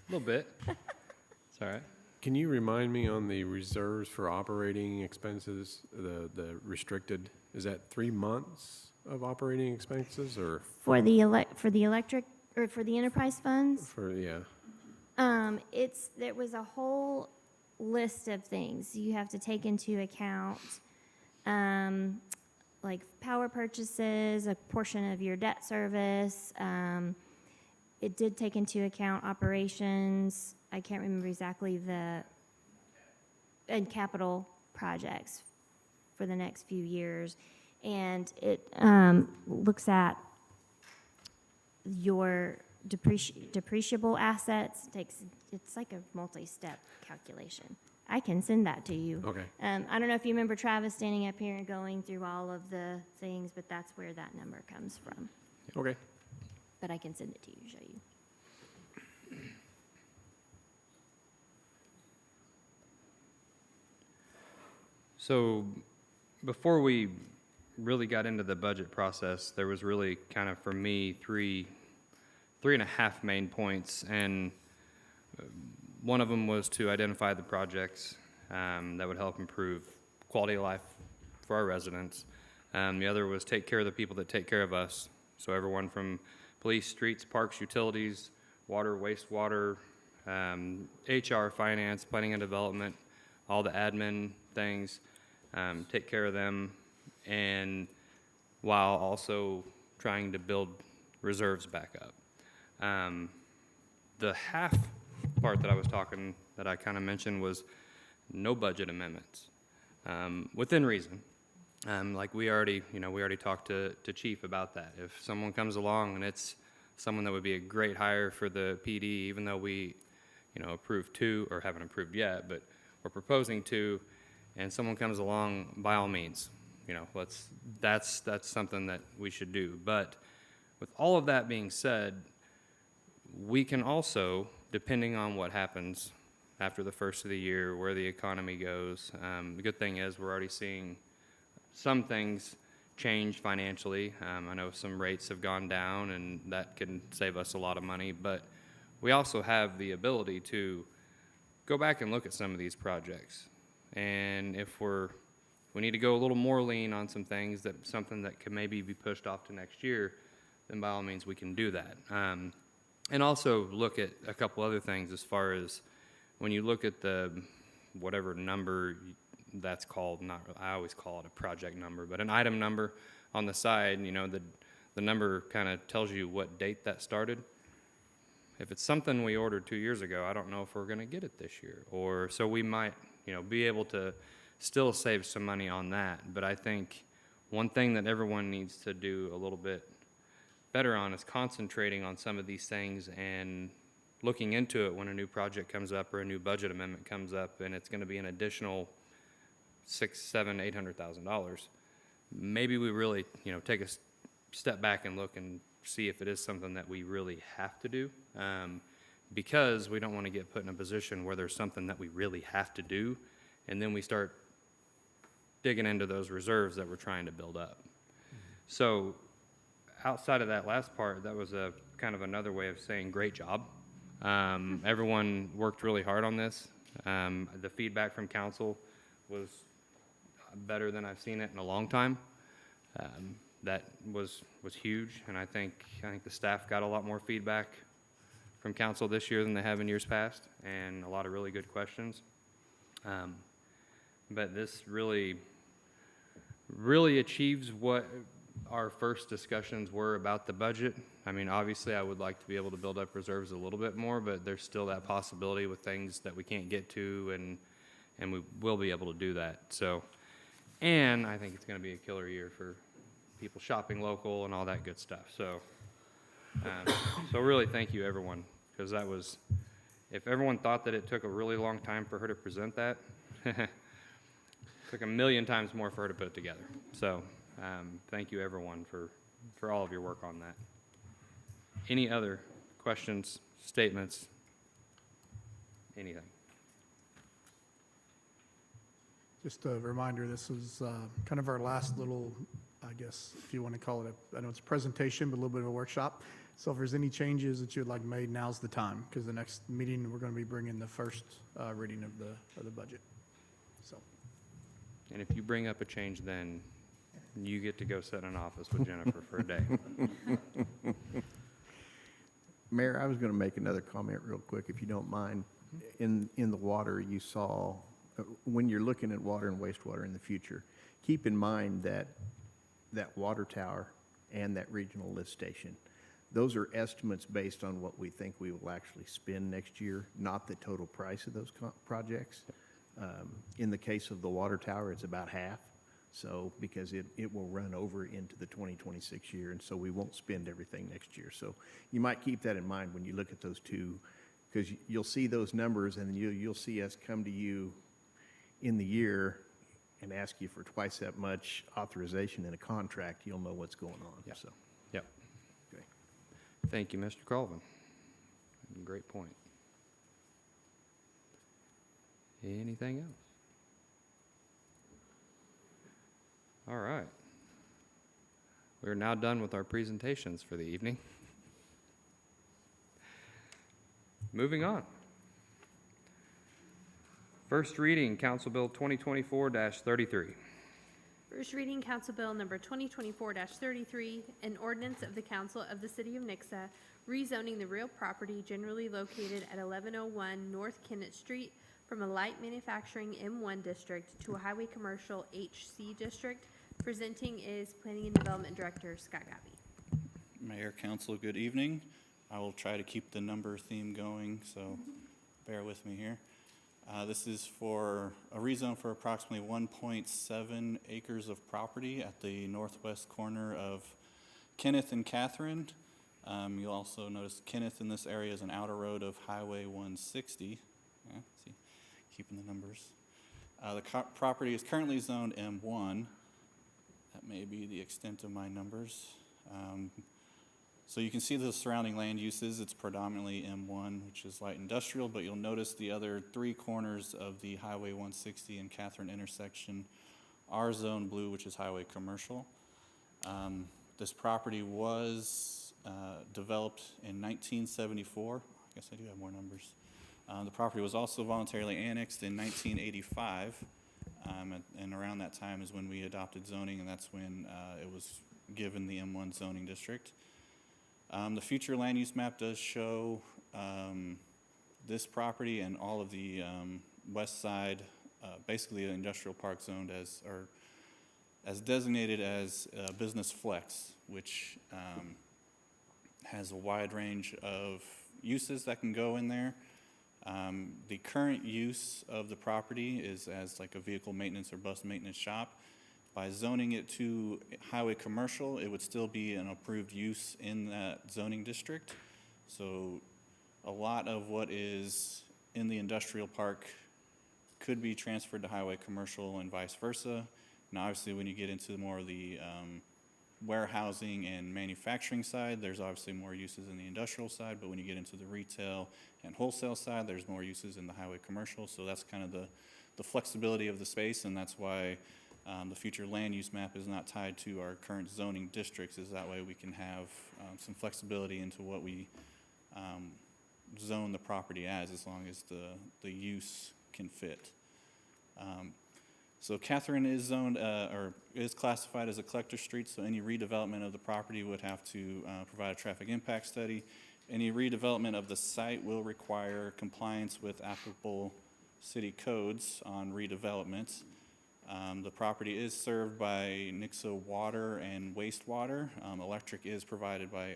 A little bit. It's all right. Can you remind me on the reserves for operating expenses, the restricted, is that 3 months of operating expenses or For the electric, or for the enterprise funds, for, yeah? there was a whole list of things you have to take into account, like power purchases, a portion of your debt service. It did take into account operations. I can't remember exactly and capital projects for the next few years. And it looks at your depreciable assets. It's like a multi-step calculation. I can send that to you. Okay. I don't know if you remember Travis standing up here and going through all of the things, but that's where that number comes from. Okay. But I can send it to you, show you. So before we really got into the budget process, there was really kind of, for me, three and a half main points. And one of them was to identify the projects that would help improve quality of life for our residents. The other was take care of the people that take care of us. So everyone from police, streets, parks, utilities, water, wastewater, HR, finance, planning and development, all the admin things, take care of them, and while also trying to build reserves back up. The half part that I kind of mentioned was no budget amendments, within reason. Like we already talked to Chief about that. If someone comes along and it's someone that would be a great hire for the PD, even though we, approved 2 or haven't approved yet, but we're proposing 2, and someone comes along, by all means, that's something that we should do. But with all of that being said, we can also, depending on what happens after the first of the year, where the economy goes, the good thing is we're already seeing some things change financially. I know some rates have gone down, and that can save us a lot of money, but we also have the ability to go back and look at some of these projects. And if we need to go a little more lean on some things, something that could maybe be pushed off to next year, then by all means we can do that. And also look at a couple other things as far as when you look at the whatever number that's called, I always call it a project number, but an item number on the side, you know, the number kind of tells you what date that started. If it's something we ordered 2 years ago, I don't know if we're going to get it this year. Or so we might, you know, be able to still save some money on that. But I think one thing that everyone needs to do a little bit better on is concentrating on some of these things and looking into it when a new project comes up or a new budget amendment comes up, and it's going to be an additional $600,000, $700,000, $800,000. Maybe we really, you know, take a step back and look and see if it is something that we really have to do, because we don't want to get put in a position where there's something that we really have to do, and then we start digging into those reserves that we're trying to build up. So outside of that last part, that was a kind of another way of saying great job. Everyone worked really hard on this. The feedback from council was better than I've seen it in a long time. That was huge, and I think the staff got a lot more feedback from council this year than they have in years past, and a lot of really good questions. But this really achieves what our first discussions were about the budget. I mean, obviously, I would like to be able to build up reserves a little bit more, but there's still that possibility with things that we can't get to, and we will be able to do that. So, and I think it's going to be a killer year for people shopping local and all that good stuff. So, so really thank you, everyone, because that was, if everyone thought that it took a really long time for her to present that, it took a million times more for her to put it together. So, thank you, everyone, for all of your work on that. Any other questions, statements, anything? Just a reminder, this is kind of our last little, I guess, if you want to call it I know it's a presentation, but a little bit of a workshop. So if there's any changes that you'd like made, now's the time, because the next meeting, we're going to be bringing the first reading of the budget. So. And if you bring up a change, then you get to go sit in an office with Jennifer for a day. Mayor, I was going to make another comment real quick, if you don't mind. In the water, you saw, when you're looking at water and wastewater in the future, keep in mind that water tower and that regional lift station, those are estimates based on what we think we will actually spend next year, not the total price of those projects. In the case of the water tower, it's about half. So, because it will run over into the 2026 year, and so we won't spend everything next year. So you might keep that in mind when you look at those two, because you'll see those numbers, and you'll see us come to you in the year and ask you for twice that much authorization in a contract. You'll know what's going on. Yep. So, Yep. okay. Thank you, Mr. Colvin. Great point. Anything else? All right. We're now done with our presentations for the evening. Moving on. First reading, Council Bill 2024-33. First reading, Council Bill number 2024-33, an ordinance of the Council of the City of Nixa rezoning the real property generally located at 1101 North Kennett Street from a light manufacturing M1 district to a highway commercial HC district. Presenting is Planning and Development Director Scott Gabbey. Mayor, Council, good evening. I will try to keep the number theme going, so bear with me here. This is for a rezone for approximately 1.7 acres of property at the northwest corner of Kenneth and Catherine. You'll also notice Kenneth in this area is an outer road of Highway 160. Yeah, see, keeping the numbers. The property is currently zoned M1. That may be the extent of my numbers. So you can see the surrounding land uses. It's predominantly M1, which is light industrial, but you'll notice the other three corners of the Highway 160 and Catherine intersection are zone blue, which is highway commercial. This property was developed in 1974. I guess I do have more numbers. The property was also voluntarily annexed in 1985, and around that time is when we adopted zoning, and that's when it was given the M1 zoning district. The future land use map does show this property and all of the west side, basically the industrial park zoned as designated as business flex, which has a wide range of uses that can go in there. The current use of the property is as like a vehicle maintenance or bus maintenance shop. By zoning it to highway commercial, it would still be an approved use in that zoning district. So a lot of what is in the industrial park could be transferred to highway commercial and vice versa. Now, obviously, when you get into more of the warehousing and manufacturing side, there's obviously more uses in the industrial side, but when you get into the retail and wholesale side, there's more uses in the highway commercial. So that's kind of the flexibility of the space, and that's why the future land use map is not tied to our current zoning districts, is that way we can have some flexibility into what we zone the property as long as the use can fit. So Catherine is zoned, or is classified as a collector street, so any redevelopment of the property would have to provide a traffic impact study. Any redevelopment of the site will require compliance with applicable city codes on redevelopment. The property is served by Nixa water and wastewater. Electric is provided by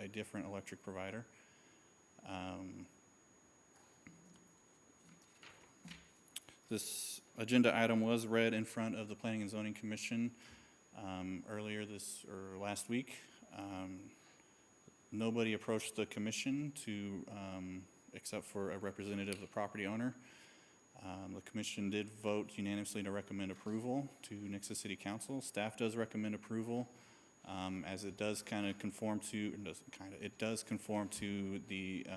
a different electric provider. This agenda item was read in front of the Planning and Zoning Commission earlier last week. Nobody approached the commission except for a representative of the property owner. The commission did vote unanimously to recommend approval to Nixa City Council. Staff does recommend approval, as it does kind of conform to, it does conform to the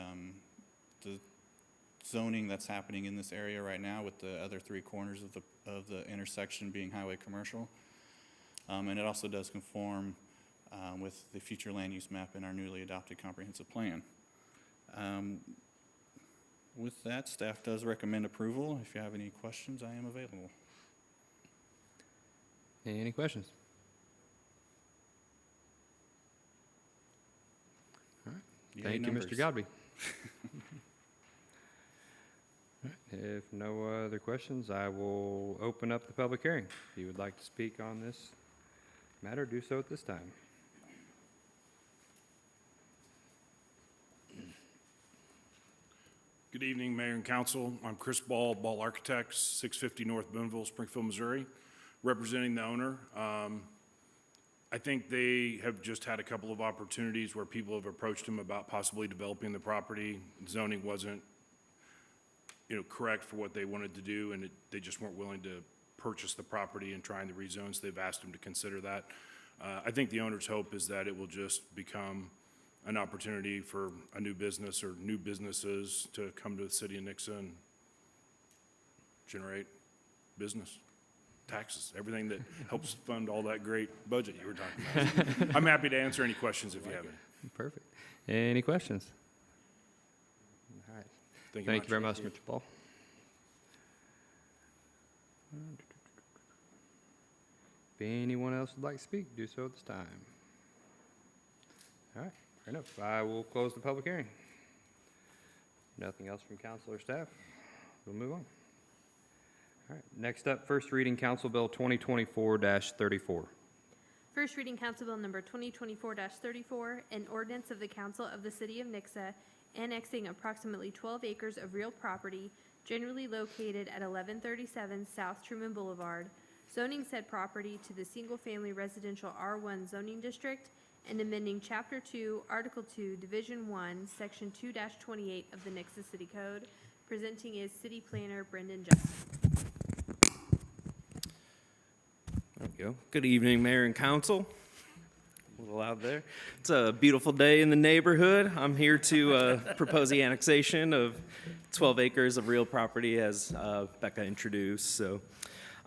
zoning that's happening in this area right now, with the other three corners of the intersection being highway commercial. And it also does conform with the future land use map in our newly adopted comprehensive plan. With that, staff does recommend approval. If you have any questions, I am available. Any questions? All right. Yay, Thank you, numbers. Mr. Godby. All right. If no other questions, I will open up the public hearing. If you would like to speak on this matter, do so at this time. Good evening, Mayor and Council. I'm Chris Ball, Ball Architects, 650 North Boonville, Springfield, Missouri, representing the owner. I think they have just had a couple of opportunities where people have approached them about possibly developing the property. Zoning wasn't, correct for what they wanted to do, and they just weren't willing to purchase the property and trying to rezone, so they've asked them to consider that. I think the owner's hope is that it will just become an opportunity for a new business or new businesses to come to the city of Nixa and generate business, taxes, everything that helps fund all that great budget you were talking about. I'm happy to answer any questions if you have any. Perfect. Any questions? All right. Thank Thank you very much, Mr. Paul. If anyone else would like to speak, do so at this time. All right, fair enough. I will close the public hearing. Nothing else from council or staff. We'll move on. All right, next up, first reading Council Bill 2024-34. First reading Council Bill number 2024-34, an ordinance of the Council of the City of Nixa annexing approximately 12 acres of real property generally located at 1137 South Truman Boulevard, zoning said property to the single-family residential R1 zoning district, and amending Chapter 2, Article 2, Division 1, Section 2-28 of the Nixa City Code. Presenting is City Planner Brendan Johnson. There we go. Good evening, Mayor and Council. A little loud there. It's a beautiful day in the neighborhood. I'm here to propose the annexation of 12 acres of real property, as Becca introduced. So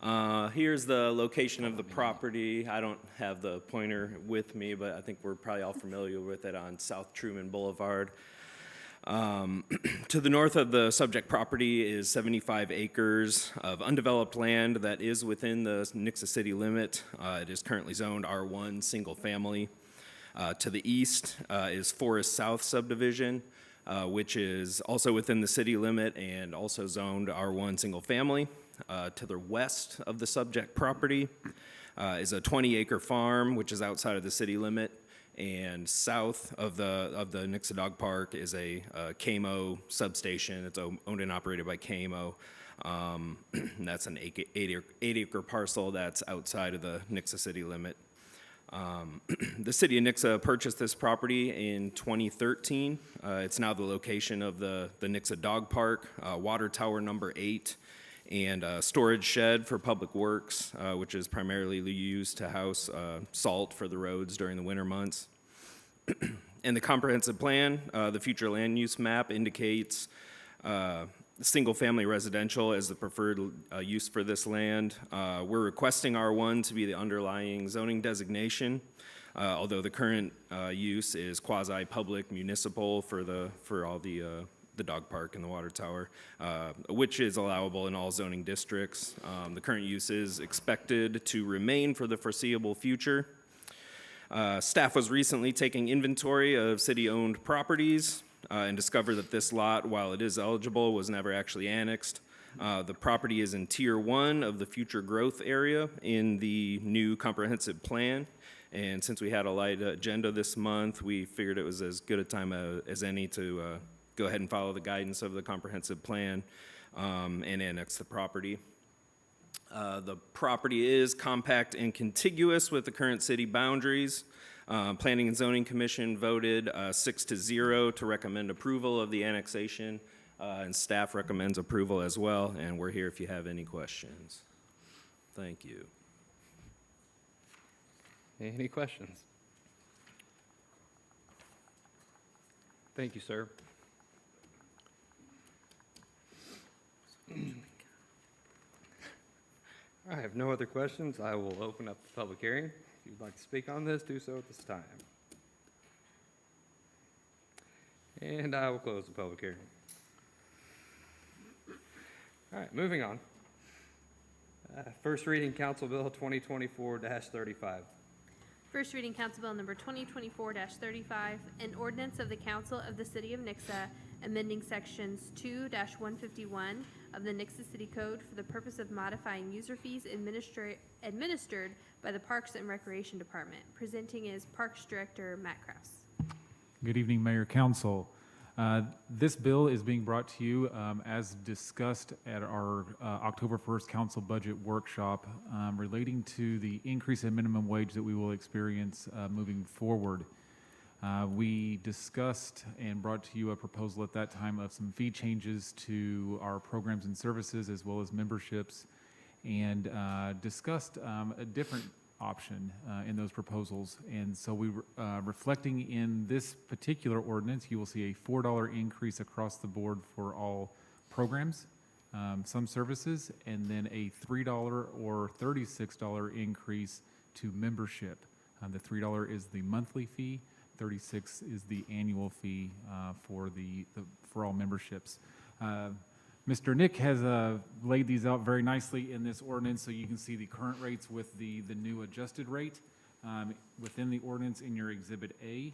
Here's the location of the property. I don't have the pointer with me, but I think we're probably all familiar with it on South Truman Boulevard. To the north of the subject property is 75 acres of undeveloped land that is within the Nixa city limit. It is currently zoned R1 single family. To the east is Forest South subdivision, which is also within the city limit and also zoned R1 single family. To the west of the subject property is a 20-acre farm, which is outside of the city limit. And south of the Nixa Dog Park is a KMO substation. It's owned and operated by KMO. And that's an 8-acre parcel that's outside of the Nixa city limit. The city of Nixa purchased this property in 2013. It's now the location of the Nixa Dog Park, water tower number 8, and a storage shed for public works, which is primarily used to house salt for the roads during the winter months. In the comprehensive plan, the future land use map indicates single-family residential as the preferred use for this land. We're requesting R1 to be the underlying zoning designation, although the current use is quasi-public municipal for all the dog park and the water tower, which is allowable in all zoning districts. The current use is expected to remain for the foreseeable future. Staff was recently taking inventory of city-owned properties and discovered that this lot, while it is eligible, was never actually annexed. The property is in Tier 1 of the future growth area in the new comprehensive plan. And since we had a light agenda this month, we figured it was as good a time as any to go ahead and follow the guidance of the comprehensive plan and annex the property. The property is compact and contiguous with the current city boundaries. Planning and Zoning Commission voted 6-0 to recommend approval of the annexation, and staff recommends approval as well, and we're here if you have any questions. Thank you. Any questions? Thank you, sir. I have no other questions. I will open up the public hearing. If you'd like to speak on this, do so at this time. And I will close the public hearing. All right, moving on. First reading, Council Bill 2024-35. First reading Council Bill number 2024-35, an ordinance of the Council of the City of Nixa amending sections 2-151 of the Nixa City Code for the purpose of modifying user fees administered by the Parks and Recreation Department. Presenting is Parks Director Matt Kraus. Good evening, Mayor, Council. This bill is being brought to you as discussed at our October 1st Council Budget Workshop relating to the increase in minimum wage that we will experience moving forward. We discussed and brought to you a proposal at that time of some fee changes to our programs and services as well as memberships, and discussed a different option in those proposals. And so we reflecting in this particular ordinance, you will see a $4 increase across the board for all programs, some services, and then a $3 or $36 increase to membership. The $3 is the monthly fee, $36 is the annual fee for all memberships. Mr. Nick has laid these out very nicely in this ordinance, so you can see the current rates with the new adjusted rate within the ordinance in your Exhibit A.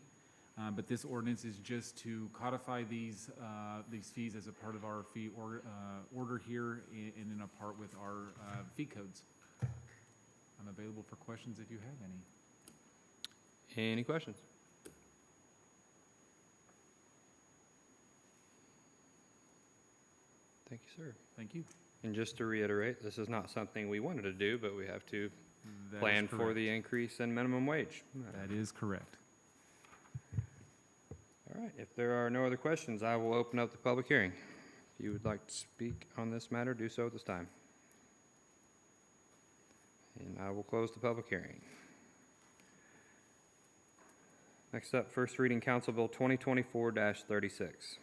But this ordinance is just to codify these fees as a part of our fee order here and in a part with our fee codes. I'm available for questions if you have any. Any questions? Thank you, sir. Thank you. And just to reiterate, this is not something we wanted to do, but we have to That is plan for correct. the increase in minimum wage. That is correct. All right, if there are no other questions, I will open up the public hearing. If you would like to speak on this matter, do so at this time. And I will close the public hearing. Next up, first reading Council Bill 2024-36.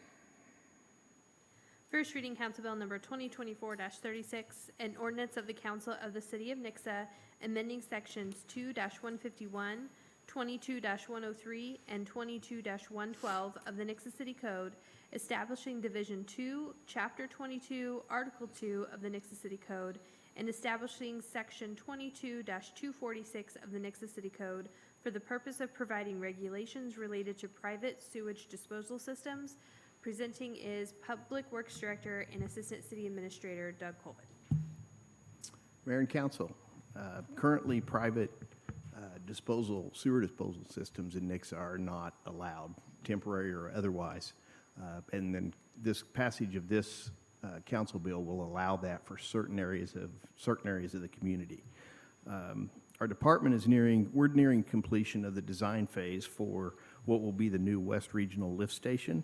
First reading Council Bill number 2024-36, an ordinance of the Council of the City of Nixa amending sections 2-151, 22-103, and 22-112 of the Nixa City Code, establishing Division 2, Chapter 22, Article 2 of the Nixa City Code, and establishing Section 22-246 of the Nixa City Code for the purpose of providing regulations related to private sewage disposal systems. Presenting is Public Works Director and Assistant City Administrator Doug Colvin. Mayor and council, currently private sewer disposal systems in Nixa are not allowed, temporary or otherwise. And then this passage of this council bill will allow that for certain areas of the community. Our department we're nearing completion of the design phase for what will be the new West Regional Lift Station.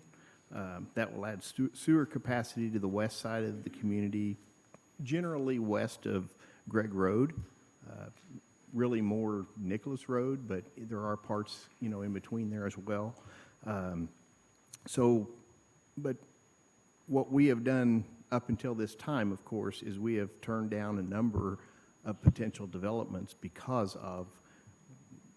That will add sewer capacity to the west side of the community, generally west of Gregg Road, really more Nicholas Road, but there are parts, in between there as well. But what we have done up until this time, of course, is we have turned down a number of potential developments because of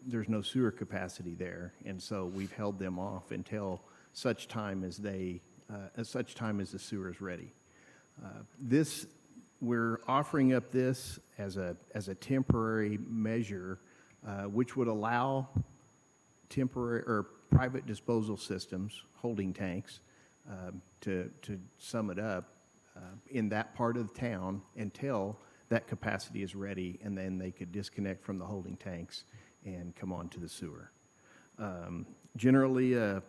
there's no sewer capacity there, and so we've held them off until such time as the sewer is ready. We're offering up this as a temporary measure, which would allow temporary or private disposal systems, holding tanks, to sum it up, in that part of the town until that capacity is ready, and then they could disconnect from the holding tanks and come on to the sewer. Generally,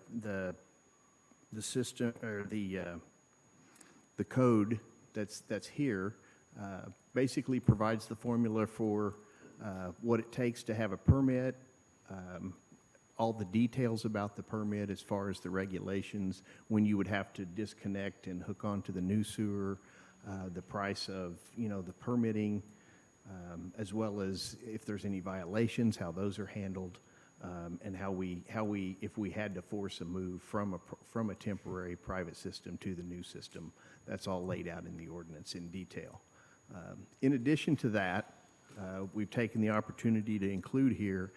the system or the code that's here basically provides the formula for what it takes to have a permit, all the details about the permit as far as the regulations, when you would have to disconnect and hook onto the new sewer, the price of the permitting, as well as if there's any violations, how those are handled. And how we, if we had to force a move from a temporary private system to the new system, that's all laid out in the ordinance in detail. In addition to that, we've taken the opportunity to include here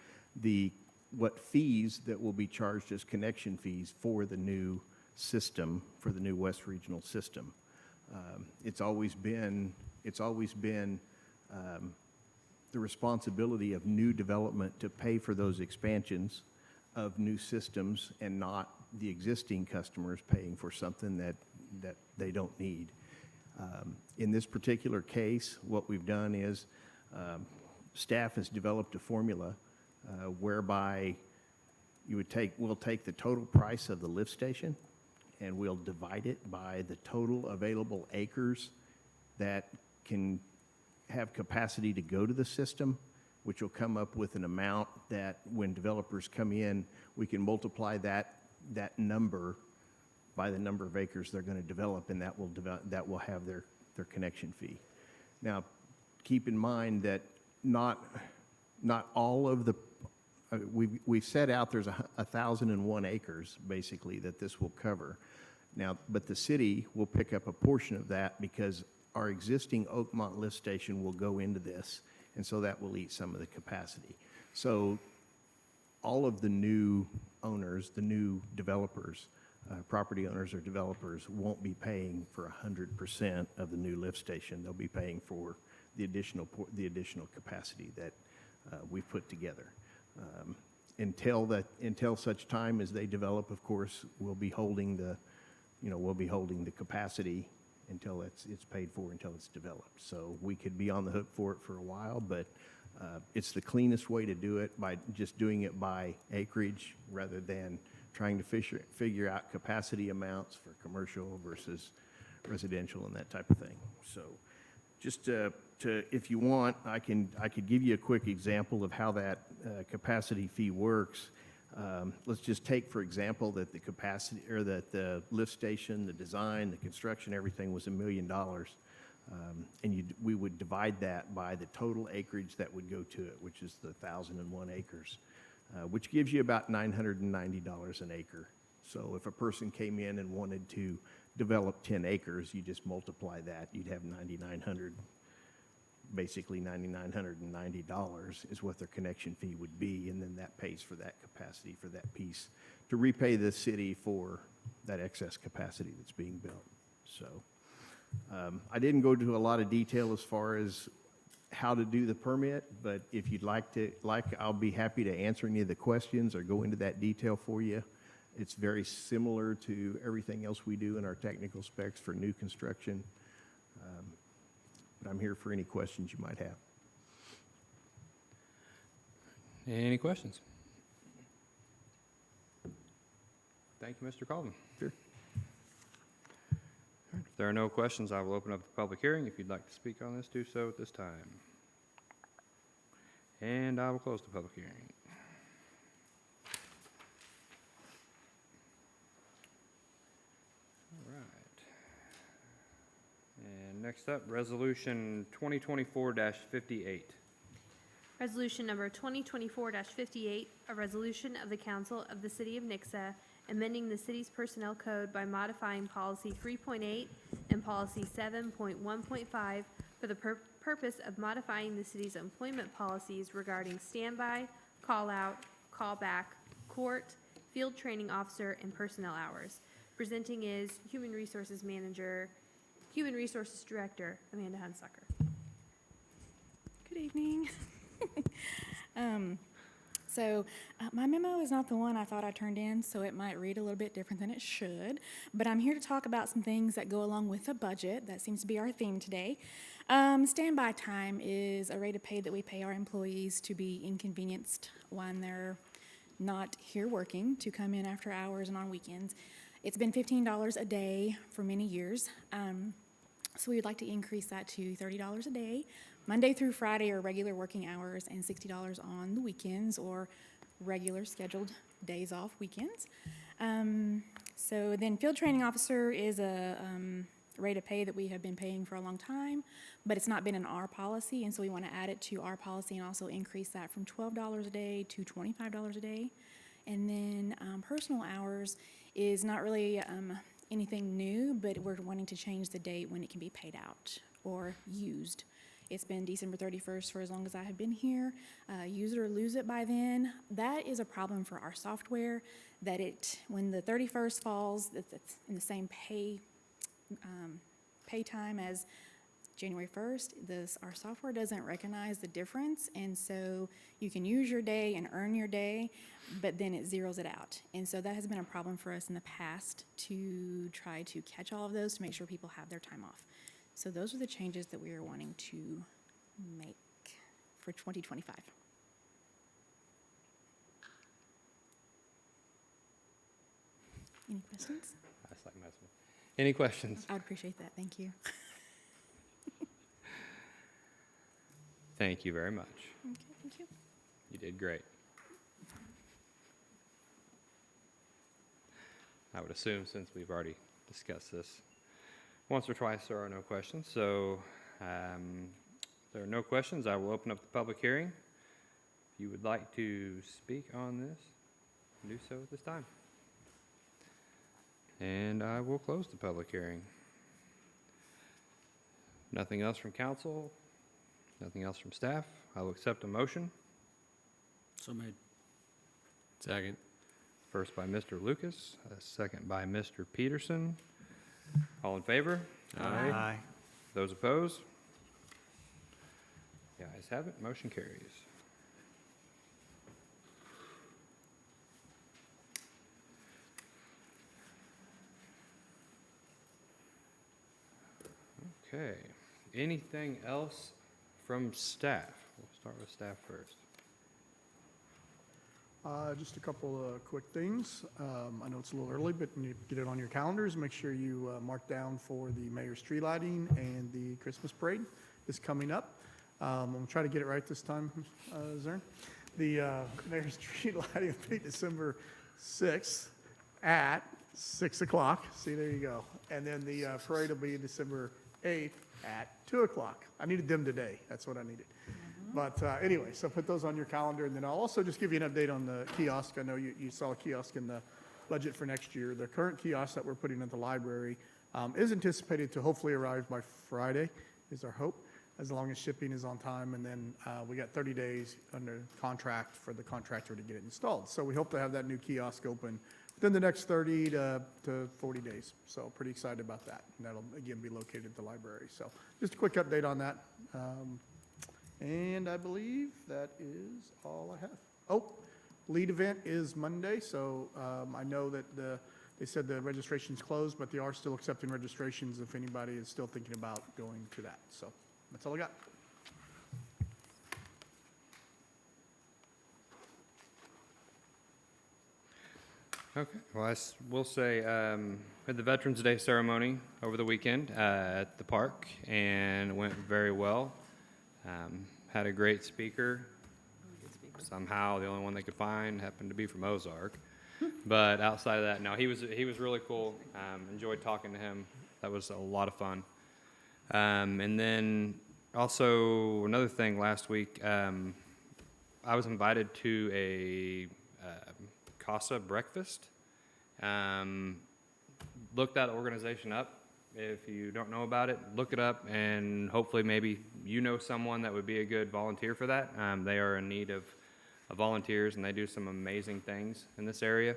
what fees that will be charged as connection fees for the new system, for the new West Regional system. It's always been the responsibility of new development to pay for those expansions of new systems and not the existing customers paying for something that they don't need. In this particular case, what we've done is staff has developed a formula whereby we'll take the total price of the lift station and we'll divide it by the total available acres that can have capacity to go to the system, which will come up with an amount that when developers come in, we can multiply that number by the number of acres they're going to develop, and that will have their connection fee. Now, keep in mind that not all of the we've set out there's 1,001 acres basically that this will cover. Now, but the city will pick up a portion of that because our existing Oakmont lift station will go into this, and so that will eat some of the capacity. So all of the new owners, the new developers, property owners or developers won't be paying for 100% of the new lift station. They'll be paying for the additional capacity that we've put together. Until such time as they develop, of course, we'll be holding the capacity until it's paid for, until it's developed. So we could be on the hook for it for a while, but it's the cleanest way to do it by just doing it by acreage rather than trying to figure out capacity amounts for commercial versus residential and that type of thing. So just if you want, I could give you a quick example of how that capacity fee works. Let's just take, for example, that the capacity or that the lift station, the design, the construction, everything was $1 million. And we would divide that by the total acreage that would go to it, which is the 1,001 acres, which gives you about $990 an acre. So if a person came in and wanted to develop 10 acres, you just multiply that, you'd have 9,900, basically $9,990 is what their connection fee would be, and then that pays for that capacity for that piece to repay the city for that excess capacity that's being built. So I didn't go into a lot of detail as far as how to do the permit, but if you'd like, I'll be happy to answer any of the questions or go into that detail for you. It's very similar to everything else we do in our technical specs for new construction. But I'm here for any questions you might have. Any questions? Thank you, Mr. Colvin. Sure. If there are no questions, I will open up the public hearing. If you'd like to speak on this, do so at this time. And I will close the public hearing. All right. And next up, Resolution 2024-58. Resolution number 2024-58, a resolution of the Council of the City of Nixa amending the city's personnel code by modifying policy 3.8 and policy 7.1.5 for the purpose of modifying the city's employment policies regarding standby, call-out, callback, court, field training officer, and personnel hours. Presenting is Human Resources Director, Amanda Hunsucker. Good evening. My memo is not the one I thought I turned in, so it might read a little bit different than it should. But I'm here to talk about some things that go along with the budget. That seems to be our theme today. Standby time is a rate of pay that we pay our employees to be inconvenienced when they're not here working, to come in after hours and on weekends. It's been $15 a day for many years. So we would like to increase that to $30 a day. Monday through Friday are regular working hours, and $60 on the weekends or regular scheduled days off weekends. So then field training officer is a rate of pay that we have been paying for a long time, but it's not been in our policy, and so we want to add it to our policy and also increase that from $12 a day to $25 a day. And then personal hours is not really anything new, but we're wanting to change the date when it can be paid out or used. It's been December 31st for as long as I have been here. Use it or lose it by then. That is a problem for our software, that when the 31st falls, it's in the same pay time as January 1st. Our software doesn't recognize the difference, and so you can use your day and earn your day, but then it zeroes it out. And so that has been a problem for us in the past to try to catch all of those to make sure people have their time off. So those are the changes that we are wanting to make for 2025. Any questions? That's like messing with. Any questions? I would appreciate that. Thank you. Thank you very much. Okay, thank you. You did great. I would assume, since we've already discussed this once or twice, there are no questions. So if there are no questions, I will open up the public hearing. If you would like to speak on this, do so at this time. And I will close the public hearing. Nothing else from council? Nothing else from staff? I will accept a motion. So made. Second. First by Mr. Lucas, a second by Mr. Peterson. All in favor? Aye. Those opposed? The ayes have it, motion carries. Okay, anything else from staff? We'll start with staff first. Just a couple of quick things. I know it's a little early, but you get it on your calendars. Make sure you mark down for the mayor's tree lighting and the Christmas parade is coming up. I'm going to try to get it right this time, Zern. The mayor's tree lighting will be December 6th at 6 o'clock. See, there you go. And then the parade will be December 8th at 2 o'clock. I needed them today. That's what I needed. But anyway, so put those on your calendar, and then I'll also just give you an update on the kiosk. I know you saw a kiosk in the budget for next year. The current kiosk that we're putting at the library Is anticipated to hopefully arrive by Friday, is our hope, as long as shipping is on time. And then we got 30 days under contract for the contractor to get it installed. So we hope to have that new kiosk open within the next 30 to 40 days. So pretty excited about that. And that'll, again, be located at the library. So just a quick update on that. And I believe that is all I have. Oh, lead event is Monday, so I know that they said the registration's closed, but they are still accepting registrations if anybody is still thinking about going to that. So that's all I got. Okay, well, will say, we had the Veterans Day ceremony over the weekend at the park, and it went very well. Had a great speaker. Somehow, the only one they could find happened to be from Ozark. But outside of that, no, he was really cool. Enjoyed talking to him. That was a lot of fun. And then also another thing last week, I was invited to a Casa breakfast. Look that organization up. If you don't know about it, look it up, and hopefully maybe you know someone that would be a good volunteer for that. They are in need of volunteers, and they do some amazing things in this area.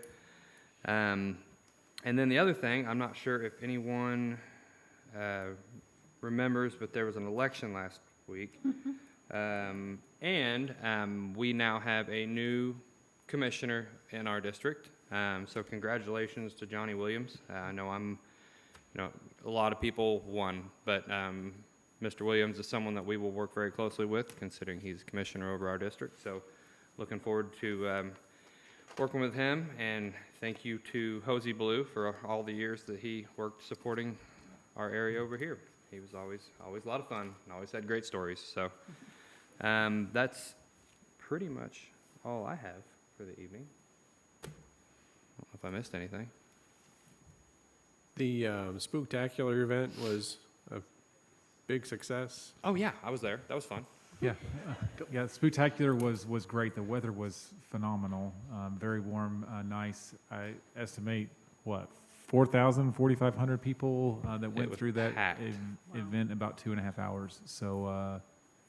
And then the other thing, I'm not sure if anyone remembers, but there was an election last week. And we now have a new commissioner in our district. So congratulations to Johnny Williams. I know a lot of people won, but Mr. Williams is someone that we will work very closely with, considering he's commissioner over our district. So looking forward to working with him, and thank you to Hosey Blue for all the years that he worked supporting our area over here. He was always a lot of fun and always had great stories. So that's pretty much all I have for the evening. I don't know if I missed anything. The Spooktacular event was a big success. Oh yeah, I was there. That was fun. Yeah, yeah. Spooktacular was great. The weather was phenomenal. Very warm, nice. I estimate 4,500 people that went was through that packed. event in about 2.5 hours. So,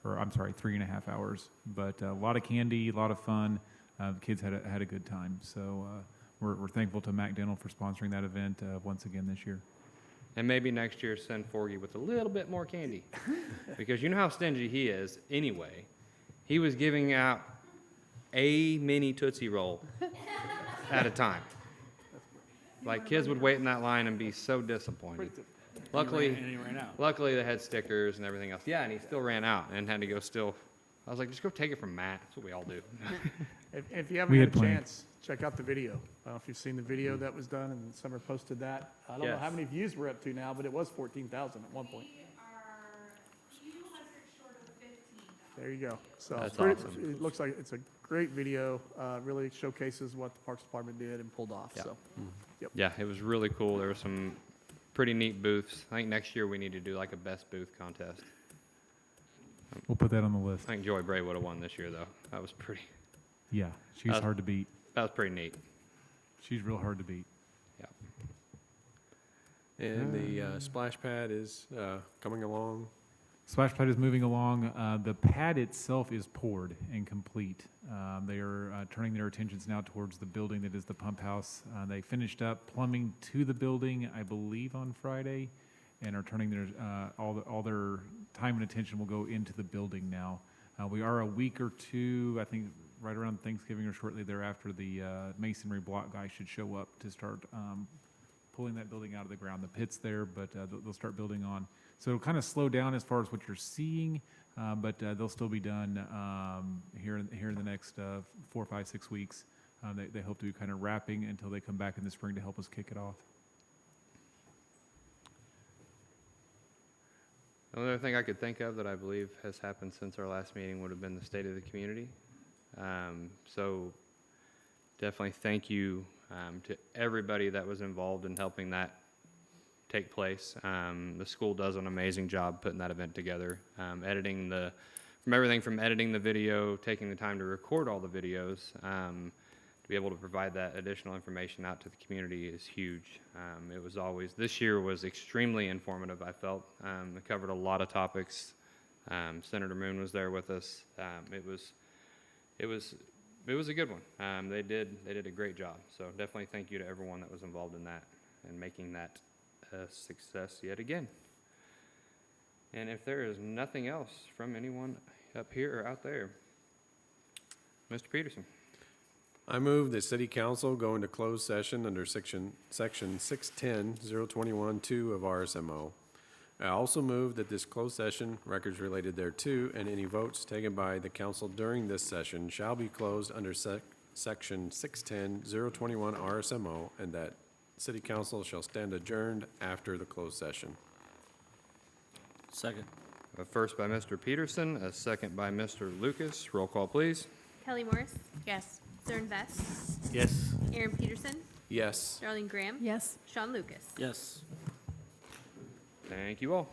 or I'm sorry, 3.5 hours. But a lot of candy, a lot of fun. The kids had a good time. So we're thankful to Mac Dental for sponsoring that event once again this year. And maybe next year send Forgy with a little bit more candy. Because you know how stingy he is anyway. He was giving out a mini Tootsie Roll at a time. Like kids would wait in that line and be so disappointed. Luckily, And he ran out. luckily they had stickers and everything else. Yeah, and he still ran out and had to go still. I was like, just go take it from Matt. That's what we all do. If you haven't We had had a planned. chance, check out the video. I don't know if you've seen the video that was done, and Summer posted that. I don't know how Yes. many views we're up to now, but it was 14,000 at one point. There you go. So That's pretty- awesome. it looks like it's a great video. Really showcases what the Parks Department did and pulled off. Yeah. So Yeah, it was really cool. There were some pretty neat booths. I think next year we need to do like a best booth contest. We'll put that on the list. I think Joy Bray would have won this year though. That was pretty Yeah, she's hard to beat. neat. She's real hard to beat. Yeah. And the splash pad is coming along. Splash pad is moving along. The pad itself is poured and complete. They are turning their attentions now towards the building that is the pump house. They finished up plumbing to the building, I believe, on Friday, and are turning their all their time and attention will go into the building now. We are a week or two, I think, right around Thanksgiving or shortly thereafter. The masonry block guy should show up to start pulling that building out of the ground. The pit's there, but they'll start building on. So it'll kind of slow down as far as what you're seeing, but they'll still be done here in the next 4, 5, 6 weeks. They hope to be kind of wrapping until they come back in the spring to help us kick it off. The only other thing I could think of that I believe has happened since our last meeting would have been the state of the community. So definitely thank you to everybody that was involved in helping that take place. The school does an amazing job putting that event together, everything from editing the video, taking the time to record all the videos, to be able to provide that additional information out to the community is huge. It was always, this year was extremely informative, I felt. It covered a lot of topics. Senator Moon was there with us. It was a good one. They did a great job. So definitely thank you to everyone that was involved in that and making that a success yet again. And if there is nothing else from anyone up here or out there, Mr. Peterson. I move that City Council go into closed session under section 610-021-2 of RSMO. I also move that this closed session, records related thereto, and any votes taken by the council during this session shall be closed under section 610-021 RSMO, and that City Council shall stand adjourned after the closed session. Second. A first by Mr. Peterson, a second by Mr. Lucas. Roll call, please. Kelly Morris, Yes. Zern Vest, Yes. Aaron Peterson, Yes. Darlene Graham, Yes. Sean Lucas. Yes. Thank you all.